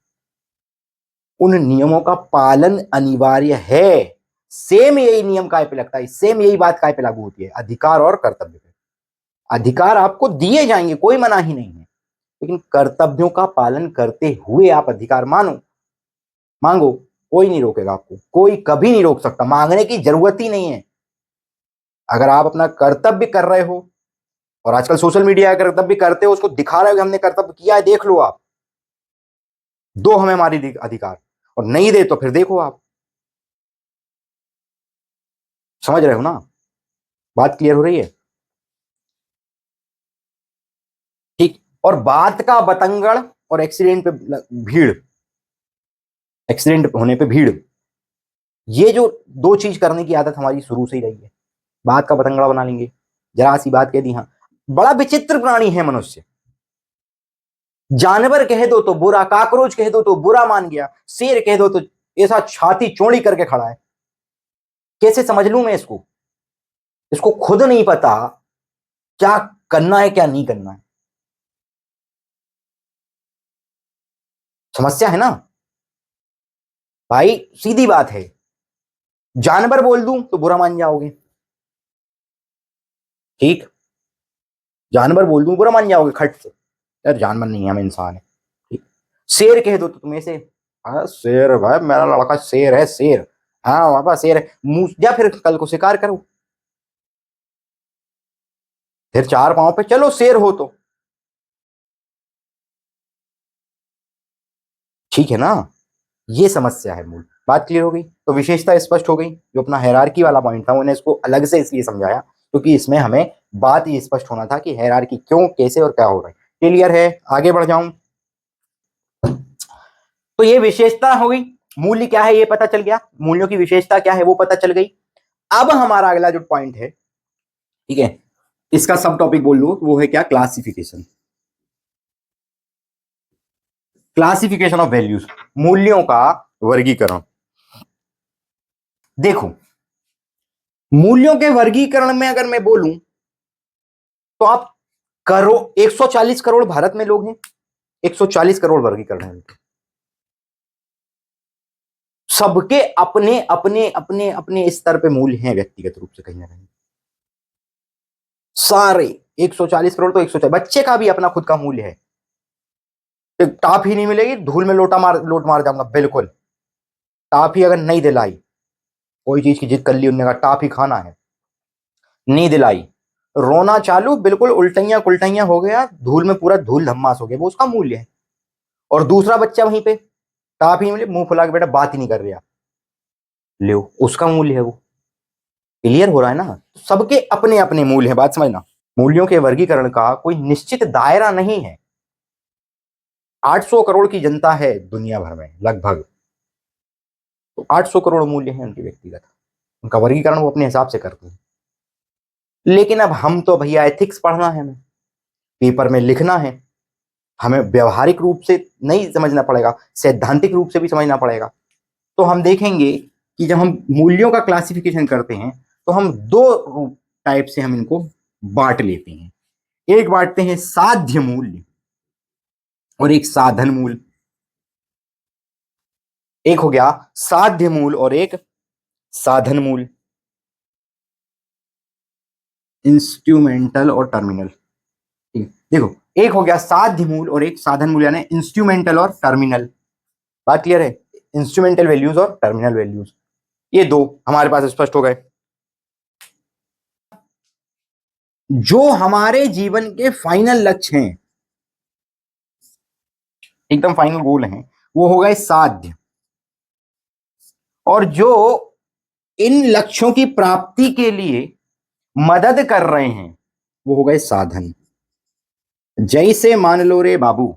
उन नियमों का पालन अनिवार्य है। सेम यही नियम काय पे लगता है, सेम यही बात काय पे लागू होती है, अधिकार और कर्तव्य पे। अधिकार आपको दिए जाएंगे, कोई मना ही नहीं है, लेकिन कर्तव्यों का पालन करते हुए आप अधिकार मांगो, कोई नहीं रोकेगा आपको, कोई कभी नहीं रोक सकता, मांगने की जरूरत ही नहीं है। अगर आप अपना कर्तव्य कर रहे हो, और आजकल सोशल मीडिया का कर्तव्य करते हो, उसको दिखा रहे हो कि हमने कर्तव्य किया है, देख लो आप, दो हमें हमारी अधिकार, और नहीं दे तो फिर देखो आप। समझ रहे हो ना? बात क्लियर हो रही है? ठीक, और बात का बतंगड़ और एक्सीडेंट पे भीड़, एक्सीडेंट होने पे भीड़, ये जो दो चीज करने की आदत हमारी शुरू से ही रही है। बात का बतंगड़ा बना लेंगे, जरा सी बात कह दी, हाँ, बड़ा विचित्र प्राणी है मनुष्य। जानवर कह दो तो बुरा, काकरोच कह दो तो बुरा मान गया, शेर कह दो तो ऐसा छाती चौड़ी करके खड़ा है। कैसे समझ लूं मैं इसको? इसको खुद नहीं पता क्या करना है क्या नहीं करना है। समस्या है ना भाई, सीधी बात है। जानवर बोल दूं तो बुरा मान जाओगे, ठीक, जानवर बोल दूं बुरा मान जाओगे खट से, यार जानवर नहीं है, हम इंसान है, ठीक। शेर कह दो तो तुम ऐसे, हाँ शेर भाई, मेरा लड़का शेर है, शेर, हाँ बाबा शेर है, मुंह या फिर कल को शिकार करो, फिर 4 पांव पे चलो, शेर हो तो, ठीक है ना? ये समस्या है मूल। बात क्लियर हो गई? तो विशेषता स्पष्ट हो गई। जो अपना हायरार्की वाला पॉइंट था, मैंने इसको अलग से इसलिए समझाया क्योंकि इसमें हमें बात ये स्पष्ट होना था कि हायरार्की क्यों, कैसे और क्या हो रहा है। क्लियर है? आगे बढ़ जाऊं, तो ये विशेषता हो गई। मूल्य क्या है ये पता चल गया, मूल्यों की विशेषता क्या है वो पता चल गई। अब हमारा अगला जो पॉइंट है, ठीक है, इसका सब टॉपिक बोल लो, वो है क्या, क्लासिफिकेशन। क्लासिफिकेशन ऑफ वैल्यूज, मूल्यों का वर्गीकरण। देखो, मूल्यों के वर्गीकरण में अगर मैं बोलूं तो आप करो 140 करोड़ भारत में लोग हैं, 140 करोड़ वर्गीकरण है उनके। सबके अपने अपने अपने अपने स्तर पे मूल्य हैं व्यक्तिगत रूप से, कहीं ना कहीं सारे 140 करोड़ तो 140, बच्चे का भी अपना खुद का मूल्य है। एक टॉफी नहीं मिलेगी, धूल में लोट मार जाऊंगा, बिल्कुल। टॉफी अगर नहीं दिलाई, कोई चीज की जिद कर ली उन्होंने, कहा टॉफी खाना है, नहीं दिलाई, रोना चालू, बिल्कुल उल्टियां कुल्टियां हो गया, धूल में पूरा धूल धम्मास हो गया, वो उसका मूल्य है। और दूसरा बच्चा वहीं पे टॉफी नहीं मिले, मुंह फुला के बेटा बात ही नहीं कर रहा, लो उसका मूल्य है वो। क्लियर हो रहा है ना, सबके अपने अपने मूल्य है, बात समझना। मूल्यों के वर्गीकरण का कोई निश्चित दायरा नहीं है। 800 करोड़ की जनता है दुनिया भर में लगभग, तो 800 करोड़ मूल्य हैं उनके व्यक्तिगत, उनका वर्गीकरण वो अपने हिसाब से करते हैं। लेकिन अब हम तो भैया एथिक्स पढ़ना है, हमें पेपर में लिखना है, हमें व्यवहारिक रूप से नहीं समझना पड़ेगा, सैद्धांतिक रूप से भी समझना पड़ेगा। तो हम देखेंगे कि जब हम मूल्यों का क्लासिफिकेशन करते हैं तो हम दो टाइप से हम इनको बांट लेते हैं। एक बांटते हैं साध्य मूल्य और एक साधन मूल्य। एक हो गया साध्य मूल्य और एक साधन मूल्य, इंस्ट्रूमेंटल और टर्मिनल। देखो, एक हो गया साध्य मूल्य और एक साधन मूल्य, यानी इंस्ट्रूमेंटल और टर्मिनल। बात क्लियर है, इंस्ट्रूमेंटल वैल्यूज और टर्मिनल वैल्यूज, ये दो हमारे पास स्पष्ट हो गए। जो हमारे जीवन के फाइनल लक्ष्य हैं, एकदम फाइनल गोल हैं, वो हो गए साध्य। और जो इन लक्ष्यों की प्राप्ति के लिए मदद कर रहे हैं वो हो गए साधन। जैसे मान लो रे बाबू,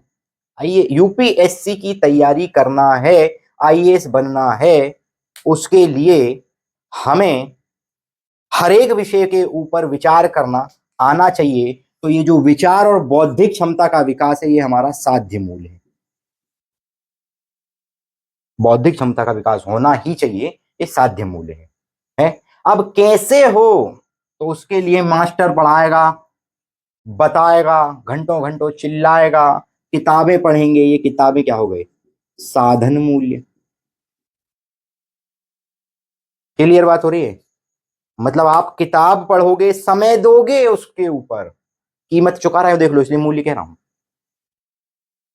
आइए यूपीएससी की तैयारी करना है, आईएएस बनना है, उसके लिए हमें हर एक विषय के ऊपर विचार करना आना चाहिए। तो ये जो विचार और बौद्धिक क्षमता का विकास है, ये हमारा साध्य मूल्य है। बौद्धिक क्षमता का विकास होना ही चाहिए, ये साध्य मूल्य है। अब कैसे हो, तो उसके लिए मास्टर पढ़ाएगा, बताएगा, घंटों घंटों चिल्लाएगा, किताबें पढ़ेंगे, ये किताबें क्या हो गए, साधन मूल्य। क्लियर बात हो रही है, मतलब आप किताब पढ़ोगे, समय दोगे उसके ऊपर, कीमत चुका रहे हो, देख लो, इसलिए मूल्य कह रहा हूं।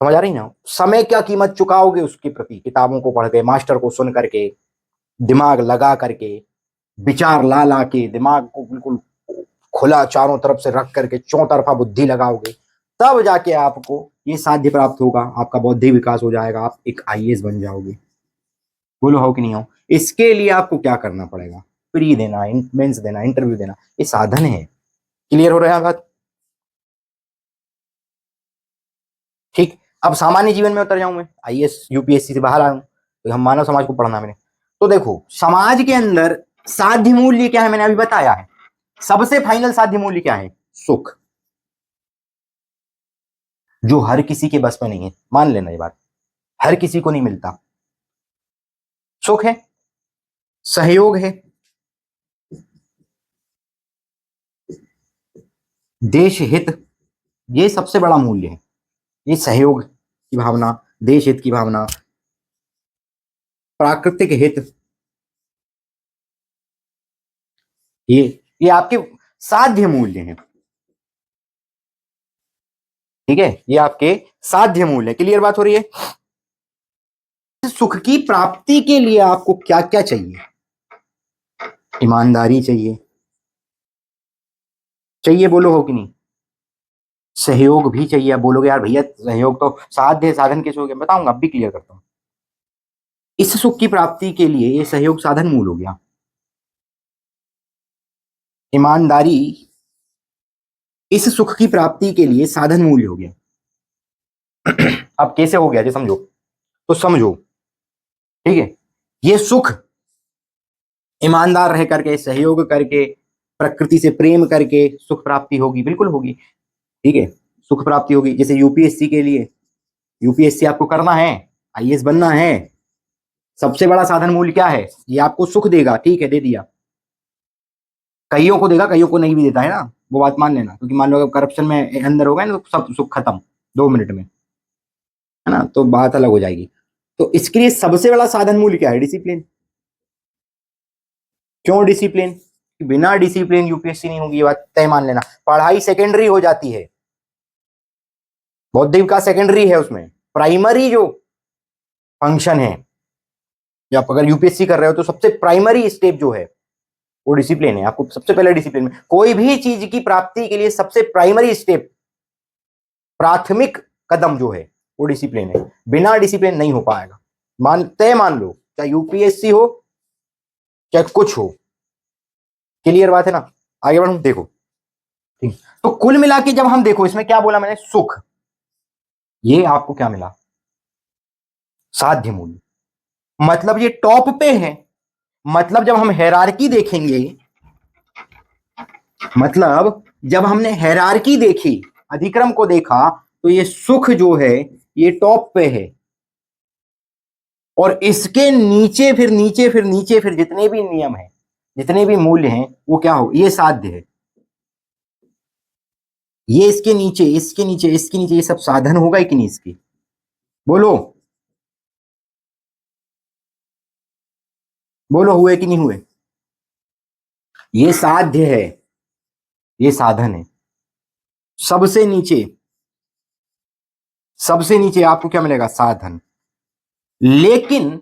समझ आ रही ना, समय क्या कीमत चुकाओगे उसके प्रति, किताबों को पढ़ के, मास्टर को सुन करके, दिमाग लगा करके, विचार ला ला के, दिमाग को बिल्कुल खुला चारों तरफ से रख करके चौतरफा बुद्धि लगाओगे, तब जाके आपको ये साध्य प्राप्त होगा, आपका बौद्धिक विकास हो जाएगा, आप एक आईएएस बन जाओगे। बोलो हो कि नहीं हो। इसके लिए आपको क्या करना पड़ेगा, प्री देना, मेंस देना, इंटरव्यू देना, ये साधन है। क्लियर हो रहा है बात, ठीक। अब सामान्य जीवन में उतर जाऊं मैं, आईएएस यूपीएससी से बाहर आऊं, तो हम मानव समाज को पढ़ना मैंने। तो देखो, समाज के अंदर साध्य मूल्य क्या है, मैंने अभी बताया है। सबसे फाइनल साध्य मूल्य क्या है, सुख, जो हर किसी के बस में नहीं है, मान लेना ये बात, हर किसी को नहीं मिलता। सुख है, सहयोग है, देश हित, ये सबसे बड़ा मूल्य है। ये सहयोग की भावना, देश हित की भावना, प्राकृतिक हित, ये आपके साध्य मूल्य हैं। ठीक है, ये आपके साध्य मूल्य है। क्लियर बात हो रही है। सुख की प्राप्ति के लिए आपको क्या क्या चाहिए, ईमानदारी चाहिए, चाहिए बोलो हो कि नहीं, सहयोग भी चाहिए। आप बोलोगे यार भैया सहयोग तो साध्य साधन कैसे हो गया, बताऊंगा, अब भी क्लियर करता हूं। इस सुख की प्राप्ति के लिए ये सहयोग साधन मूल हो गया। ईमानदारी इस सुख की प्राप्ति के लिए साधन मूल्य हो गया। अब कैसे हो गया जी, समझो, तो समझो, ठीक है, ये सुख ईमानदार रह करके, सहयोग करके, प्रकृति से प्रेम करके सुख प्राप्ति होगी, बिल्कुल होगी। ठीक है, सुख प्राप्ति होगी। जैसे यूपीएससी के लिए, यूपीएससी आपको करना है, आईएएस बनना है, सबसे बड़ा साधन मूल्य क्या है? ये आपको सुख देगा, ठीक है, दे दिया। कईयों को देगा, कईयों को नहीं भी देता है ना, वो बात मान लेना, क्योंकि मान लो अगर करप्शन में अंदर होगा ना तो सब सुख खत्म 2 मिनट में, है ना, तो बात अलग हो जाएगी। तो इसके लिए सबसे बड़ा साधन मूल्य क्या है? डिसिप्लिन। क्यों डिसिप्लिन? बिना डिसिप्लिन यूपीएससी नहीं होगी, ये बात तय मान लेना। पढ़ाई सेकेंडरी हो जाती है, बौद्धिक विकास सेकेंडरी है, उसमें प्राइमरी जो फंक्शन है, या आप अगर यूपीएससी कर रहे हो तो सबसे प्राइमरी स्टेप जो है वो डिसिप्लिन है। आपको सबसे पहले डिसिप्लिन में, कोई भी चीज की प्राप्ति के लिए सबसे प्राइमरी स्टेप, प्राथमिक कदम जो है वो डिसिप्लिन है। बिना डिसिप्लिन नहीं हो पाएगा, मान लो, चाहे यूपीएससी हो चाहे कुछ हो। क्लियर बात है ना? आगे बढ़ो, देखो, ठीक। तो कुल मिला के जब हम देखो, इसमें क्या बोला मैंने? सुख। ये आपको क्या मिला? साध्य मूल्य। मतलब ये टॉप पे है। मतलब जब हम हायरार्की देखेंगे, मतलब जब हमने हायरार्की देखी, अधिक्रम को देखा, तो ये सुख जो है ये टॉप पे है, और इसके नीचे फिर नीचे फिर नीचे फिर जितने भी नियम हैं, जितने भी मूल्य हैं, वो क्या हो? ये साध्य है। ये इसके नीचे, इसके नीचे, इसके नीचे, ये सब साधन होगा कि नहीं इसकी? बोलो बोलो, हुए कि नहीं हुए? ये साध्य है, ये साधन है। सबसे नीचे, सबसे नीचे आपको क्या मिलेगा? साधन। लेकिन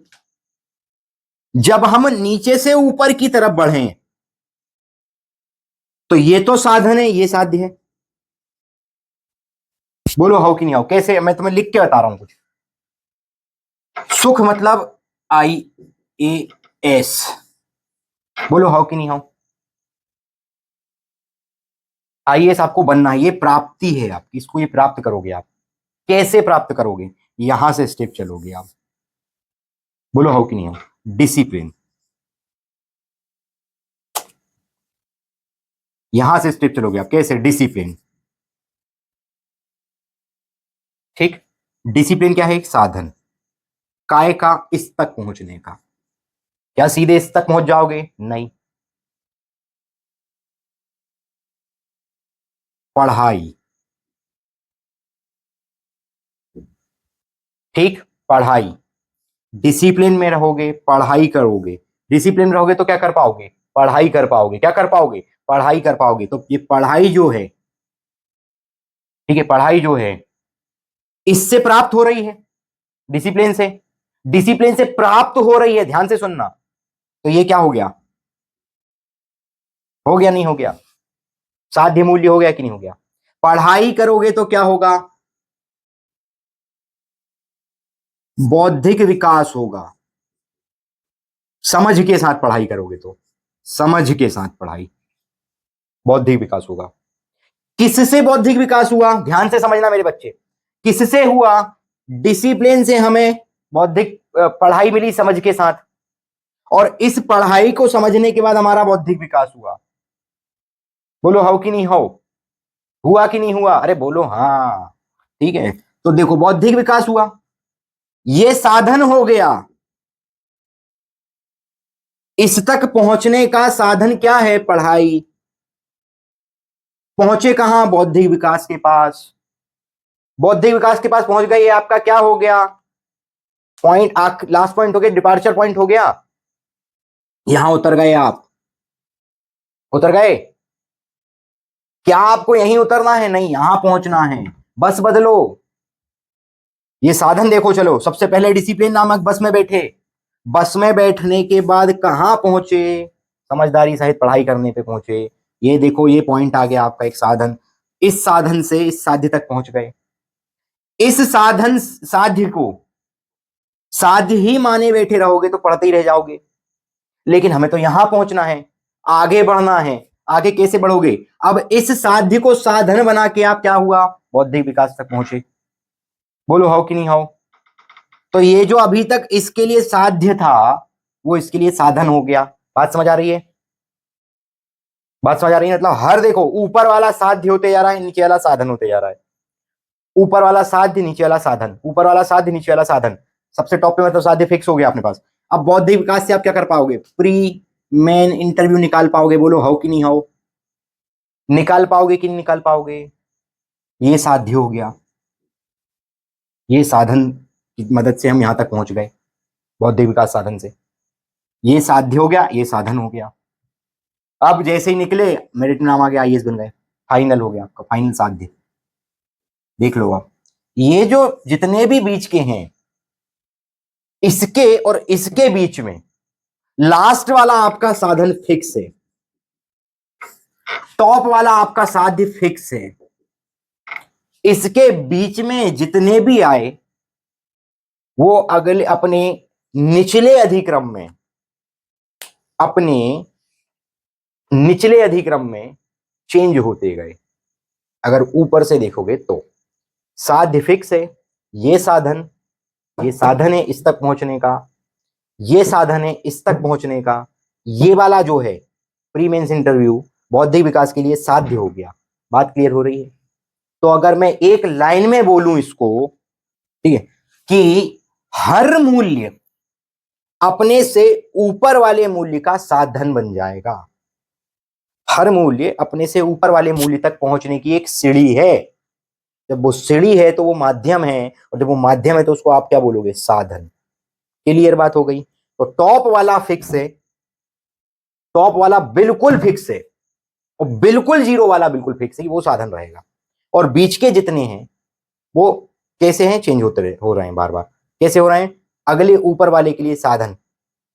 जब हम नीचे से ऊपर की तरफ बढ़े, तो ये तो साधन है, ये साध्य है। बोलो हो कि नहीं हो? कैसे? मैं तुम्हें लिख के बता रहा हूं कुछ। सुख मतलब IAS। बोलो हो कि नहीं हो? IAS आपको बनना है, ये प्राप्ति है आपकी, इसको ये प्राप्त करोगे आप। कैसे प्राप्त करोगे? यहां से स्टेप चलोगे आप। बोलो हो कि नहीं हो? डिसिप्लिन। यहां से स्टेप चलोगे आप, कैसे? डिसिप्लिन। ठीक। डिसिप्लिन क्या है? एक साधन, काय का? इस तक पहुंचने का। क्या सीधे इस तक पहुंच जाओगे? नहीं। पढ़ाई। ठीक, पढ़ाई। डिसिप्लिन में रहोगे, पढ़ाई करोगे। डिसिप्लिन में रहोगे तो क्या कर पाओगे? पढ़ाई कर पाओगे। क्या कर पाओगे? पढ़ाई कर पाओगे। तो ये पढ़ाई जो है, ठीक है, पढ़ाई जो है इससे प्राप्त हो रही है, डिसिप्लिन से। डिसिप्लिन से प्राप्त हो रही है, ध्यान से सुनना। तो ये क्या हो गया? हो गया नहीं हो गया? साध्य मूल्य हो गया कि नहीं हो गया? पढ़ाई करोगे तो क्या होगा? बौद्धिक विकास होगा। समझ के साथ पढ़ाई करोगे तो, समझ के साथ पढ़ाई, बौद्धिक विकास होगा। किससे बौद्धिक विकास हुआ? ध्यान से समझना मेरे बच्चे। किससे हुआ? डिसिप्लिन से हमें बौद्धिक पढ़ाई मिली, समझ के साथ। और इस पढ़ाई को समझने के बाद हमारा बौद्धिक विकास हुआ। बोलो हो कि नहीं हो? हुआ कि नहीं हुआ? अरे बोलो हाँ। ठीक है, तो देखो, बौद्धिक विकास हुआ, ये साधन हो गया। इस तक पहुंचने का साधन क्या है? पढ़ाई। पहुंचे कहां? बौद्धिक विकास के पास। बौद्धिक विकास के पास पहुंच गए, ये आपका क्या हो गया? पॉइंट, लास्ट पॉइंट हो गया, डिपार्चर पॉइंट हो गया। यहां उतर गए आप, उतर गए। क्या आपको यहीं उतरना है? नहीं, यहां पहुंचना है। बस बदलो, ये साधन देखो। चलो, सबसे पहले डिसिप्लिन नामक बस में बैठे, बस में बैठने के बाद कहां पहुंचे? समझदारी सहित पढ़ाई करने पे पहुंचे। ये देखो, ये पॉइंट आ गया आपका, एक साधन। इस साधन से इस साध्य तक पहुंच गए। इस साधन साध्य को साध्य ही माने बैठे रहोगे तो पढ़ते ही रह जाओगे। लेकिन हमें तो यहां पहुंचना है, आगे बढ़ना है। आगे कैसे बढ़ोगे? अब इस साध्य को साधन बना के आप क्या हुआ? बौद्धिक विकास तक पहुंचे। बोलो हो कि नहीं हो? तो ये जो अभी तक इसके लिए साध्य था वो इसके लिए साधन हो गया। बात समझ आ रही है? बात समझ आ रही है? मतलब हर देखो ऊपर वाला साध्य होते जा रहा है, नीचे वाला साधन होते जा रहा है। ऊपर वाला साध्य, नीचे वाला साधन, ऊपर वाला साध्य, नीचे वाला साधन। सबसे टॉप पे मतलब साध्य फिक्स हो गया अपने पास। अब बौद्धिक विकास से आप क्या कर पाओगे? प्री मेन इंटरव्यू निकाल पाओगे? बोलो हो कि नहीं हो? निकाल पाओगे कि नहीं निकाल पाओगे? ये साध्य हो गया, ये साधन की मदद से हम यहां तक पहुंच गए, बौद्धिक विकास साधन से। ये साध्य हो गया, ये साधन हो गया। अब जैसे ही निकले मेरिट नाम आ गया, आईएएस बन गए, फाइनल हो गया आपका, फाइनल साध्य। देख लो आप, ये जो जितने भी बीच के हैं, इसके और इसके बीच में लास्ट वाला आपका साधन फिक्स है, टॉप वाला आपका साध्य फिक्स है। इसके बीच में जितने भी आए वो अगले अपने निचले अधिक्रम में, अपने निचले अधिक्रम में चेंज होते गए। अगर ऊपर से देखोगे तो साध्य फिक्स है, ये साधन है इस तक पहुंचने का, ये साधन है इस तक पहुंचने का। ये वाला जो है प्री मेंस इंटरव्यू बौद्धिक विकास के लिए साध्य हो गया। बात क्लियर हो रही है? तो अगर मैं एक लाइन में बोलूं इसको, ठीक है, कि हर मूल्य अपने से ऊपर वाले मूल्य का साधन बन जाएगा। हर मूल्य अपने से ऊपर वाले मूल्य तक पहुंचने की एक सीढ़ी है। जब वो सीढ़ी है तो वो माध्यम है, और जब वो माध्यम है तो उसको आप क्या बोलोगे? साधन। क्लियर बात हो गई? तो टॉप वाला फिक्स है, टॉप वाला बिल्कुल फिक्स है, और बिल्कुल जीरो वाला बिल्कुल फिक्स है, वो साधन रहेगा। और बीच के जितने हैं वो कैसे हैं? चेंज हो रहे हैं बार बार। कैसे हो रहे हैं? अगले ऊपर वाले के लिए साधन,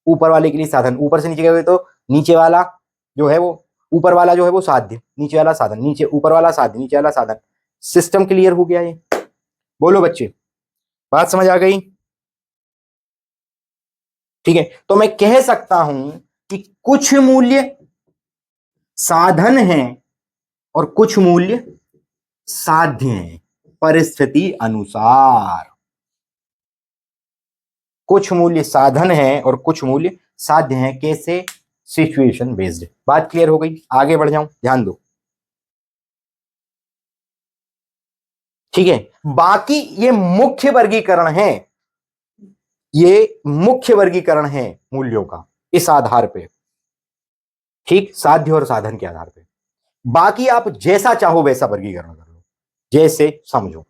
ऊपर वाले के लिए साधन, ऊपर से नीचे गए तो नीचे वाला जो है वो, ऊपर वाला जो है वो साध्य, नीचे वाला साधन, नीचे ऊपर वाला साध्य, नीचे वाला साधन। सिस्टम क्लियर हो गया ये? बोलो बच्चे, बात समझ आ गई? ठीक है, तो मैं कह सकता हूं कि कुछ मूल्य साधन हैं और कुछ मूल्य साध्य हैं, परिस्थिति अनुसार। कुछ मूल्य साधन है और कुछ मूल्य साध्य हैं। कैसे? Situation based. बात क्लियर हो गई? आगे बढ़ जाऊं, ध्यान दो। ठीक है, बाकी ये मुख्य वर्गीकरण है, ये मुख्य वर्गीकरण है मूल्यों का इस आधार पे, ठीक, साध्य और साधन के आधार पे। बाकी आप जैसा चाहो वैसा वर्गीकरण कर लो, जैसे समझो।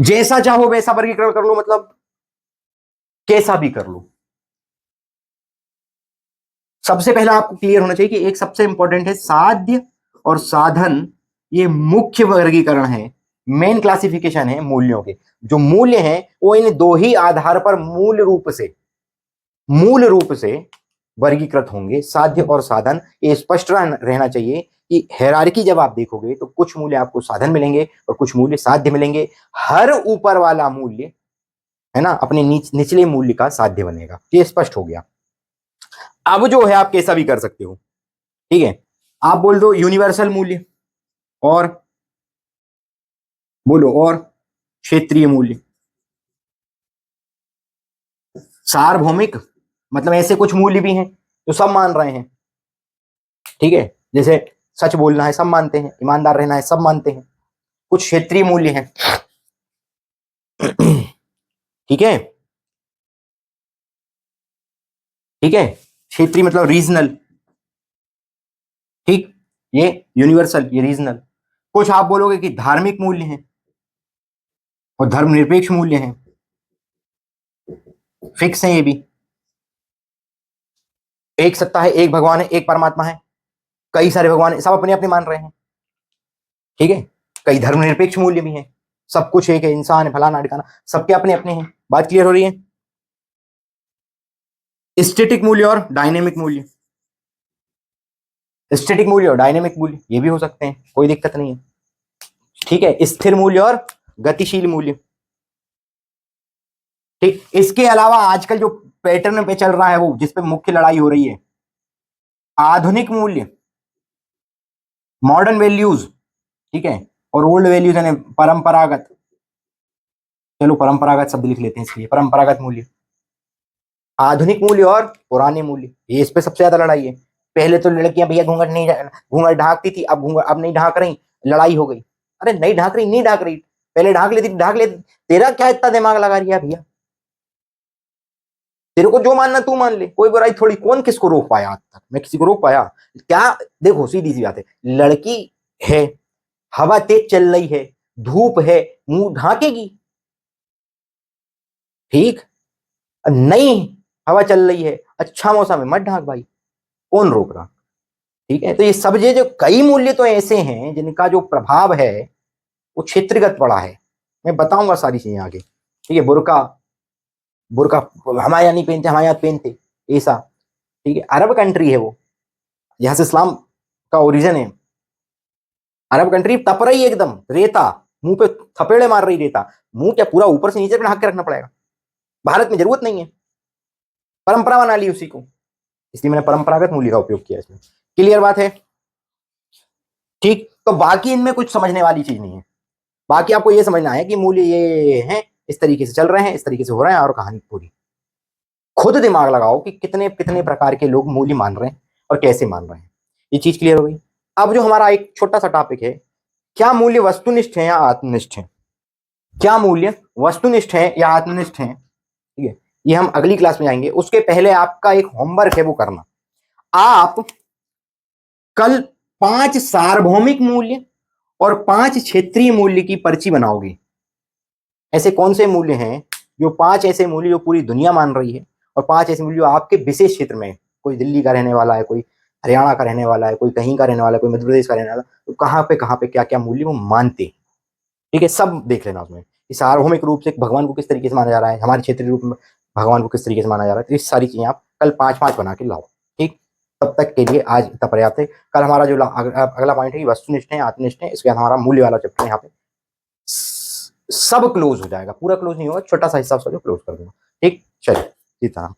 जैसा चाहो वैसा वर्गीकरण कर लो, मतलब कैसा भी कर लो। सबसे पहला आपको क्लियर होना चाहिए कि एक सबसे इंपॉर्टेंट है साध्य और साधन, ये मुख्य वर्गीकरण है, मेन क्लासिफिकेशन है मूल्यों के। जो मूल्य हैं वो इन दो ही आधार पर मूल रूप से वर्गीकृत होंगे, साध्य और साधन। ये स्पष्ट रहना चाहिए कि हायरार्की जब आप देखोगे तो कुछ मूल्य आपको साधन मिलेंगे और कुछ मूल्य साध्य मिलेंगे। हर ऊपर वाला मूल्य है ना अपने निचले मूल्य का साध्य बनेगा। ये स्पष्ट हो गया। अब जो है आप कैसा भी कर सकते हो, ठीक है। आप बोल दो यूनिवर्सल मूल्य, और बोलो और क्षेत्रीय मूल्य, सार्वभौमिक, मतलब ऐसे कुछ मूल्य भी हैं जो सब मान रहे हैं, ठीक है। जैसे सच बोलना है सब मानते हैं, ईमानदार रहना है सब मानते हैं। कुछ क्षेत्रीय मूल्य हैं, ठीक है, ठीक है। क्षेत्रीय मतलब रीजनल, ठीक, ये यूनिवर्सल, ये रीजनल। कुछ आप बोलोगे कि धार्मिक मूल्य हैं और धर्मनिरपेक्ष मूल्य हैं, फिक्स है ये भी। एक सत्ता है, एक भगवान है, एक परमात्मा है, कई सारे भगवान है, सब अपने अपने मान रहे हैं, ठीक है। कई धर्मनिरपेक्ष मूल्य भी हैं, सब कुछ एक है, इंसान है, फलाना ढिकाना, सबके अपने अपने हैं। बात क्लियर हो रही है? स्टैटिक मूल्य और डायनेमिक मूल्य, स्टैटिक मूल्य और डायनेमिक मूल्य ये भी हो सकते हैं, कोई दिक्कत नहीं है, ठीक है। स्थिर मूल्य और गतिशील मूल्य, ठीक। इसके अलावा आजकल जो पैटर्न पे चल रहा है वो जिसपे मुख्य लड़ाई हो रही है, आधुनिक मूल्य, मॉडर्न वैल्यूज, ठीक है। और ओल्ड वैल्यूज यानी परंपरागत, चलो परंपरागत शब्द लिख लेते हैं इसलिए, परंपरागत मूल्य, आधुनिक मूल्य और पुराने मूल्य, ये इस पे सबसे ज्यादा लड़ाई है। पहले तो लड़कियां भैया घूंघट नहीं, घूंघट ढाकती थी, अब नहीं ढाक रही, लड़ाई हो गई। अरे नहीं ढाक रही, नहीं ढाक रही, पहले ढाक लेती, ढाक लेती, तेरा क्या इतना दिमाग लगा रही है भैया? तेरे को जो मानना तू मान ले, कोई बुराई थोड़ी, कौन किसको रोक पाया आज तक? मैं किसी को रोक पाया क्या? देखो सीधी सी बात है, लड़की है, हवा तेज चल रही है, धूप है, मुंह ढाकेगी, ठीक। नहीं, हवा चल रही है, अच्छा मौसम है, मत ढाक भाई, कौन रोक रहा? ठीक है। तो ये सब जो कई मूल्य तो ऐसे हैं जिनका जो प्रभाव है वो क्षेत्रगत पड़ा है। मैं बताऊंगा सारी चीजें आगे। ठीक है। बुर्का, बुर्का हमारे यहाँ नहीं पहनते, हमारे यहाँ पहनते, ऐसा। ठीक है। अरब कंट्री है वो, यहाँ से इस्लाम का ओरिजिन है। अरब कंट्री तप रही है एकदम, रेता, मुंह पे थपेड़े मार रही रेता, मुंह क्या पूरा ऊपर से नीचे पे ढक के रखना पड़ेगा। भारत में जरूरत नहीं है, परंपरा बना ली उसी को, इसलिए मैंने परंपरागत मूल्य का उपयोग किया इसमें। क्लियर बात है? ठीक। तो बाकी इनमें कुछ समझने वाली चीज नहीं है, बाकी आपको ये समझना है कि मूल्य ये हैं, इस तरीके से चल रहे हैं, इस तरीके से हो रहे हैं, और कहानी पूरी। खुद दिमाग लगाओ कि कितने कितने प्रकार के लोग मूल्य मान रहे हैं और कैसे मान रहे हैं। ये चीज क्लियर हो गई। अब जो हमारा एक छोटा सा टॉपिक है, क्या मूल्य वस्तुनिष्ठ है या आत्मनिष्ठ है? क्या मूल्य वस्तुनिष्ठ है या आत्मनिष्ठ है? ठीक है, ये हम अगली क्लास में जाएंगे। उसके पहले आपका एक होमवर्क है वो करना। आप कल 5 सार्वभौमिक मूल्य और 5 क्षेत्रीय मूल्य की पर्ची बनाओगे। ऐसे कौन से मूल्य हैं जो 5 ऐसे मूल्य जो पूरी दुनिया मान रही है, और 5 ऐसे मूल्य जो आपके विशेष क्षेत्र में, कोई दिल्ली का रहने वाला है, कोई हरियाणा का रहने वाला है, कोई कहीं का रहने वाला है, कोई मध्य प्रदेश का रहने वाला है, तो कहाँ पे क्या क्या मूल्य वो मानते हैं। ठीक है, सब देख लेना उसमें। इस सार्वभौमिक रूप से भगवान को किस तरीके से माना जा रहा है, हमारे क्षेत्रीय रूप में भगवान को किस तरीके से माना जा रहा है, तो ये सारी चीजें आप कल 5-5 बना के लाओ। ठीक। तब तक के लिए आज इतना पर्याप्त है। कल हमारा जो अगला पॉइंट है वस्तुनिष्ठ है आत्मनिष्ठ है, इसके बाद हमारा मूल्य वाला चैप्टर यहाँ पे सब क्लोज हो जाएगा, पूरा क्लोज नहीं होगा, छोटा सा हिस्सा उसका जो क्लोज कर दूंगा। ठीक, चलिए, इतना।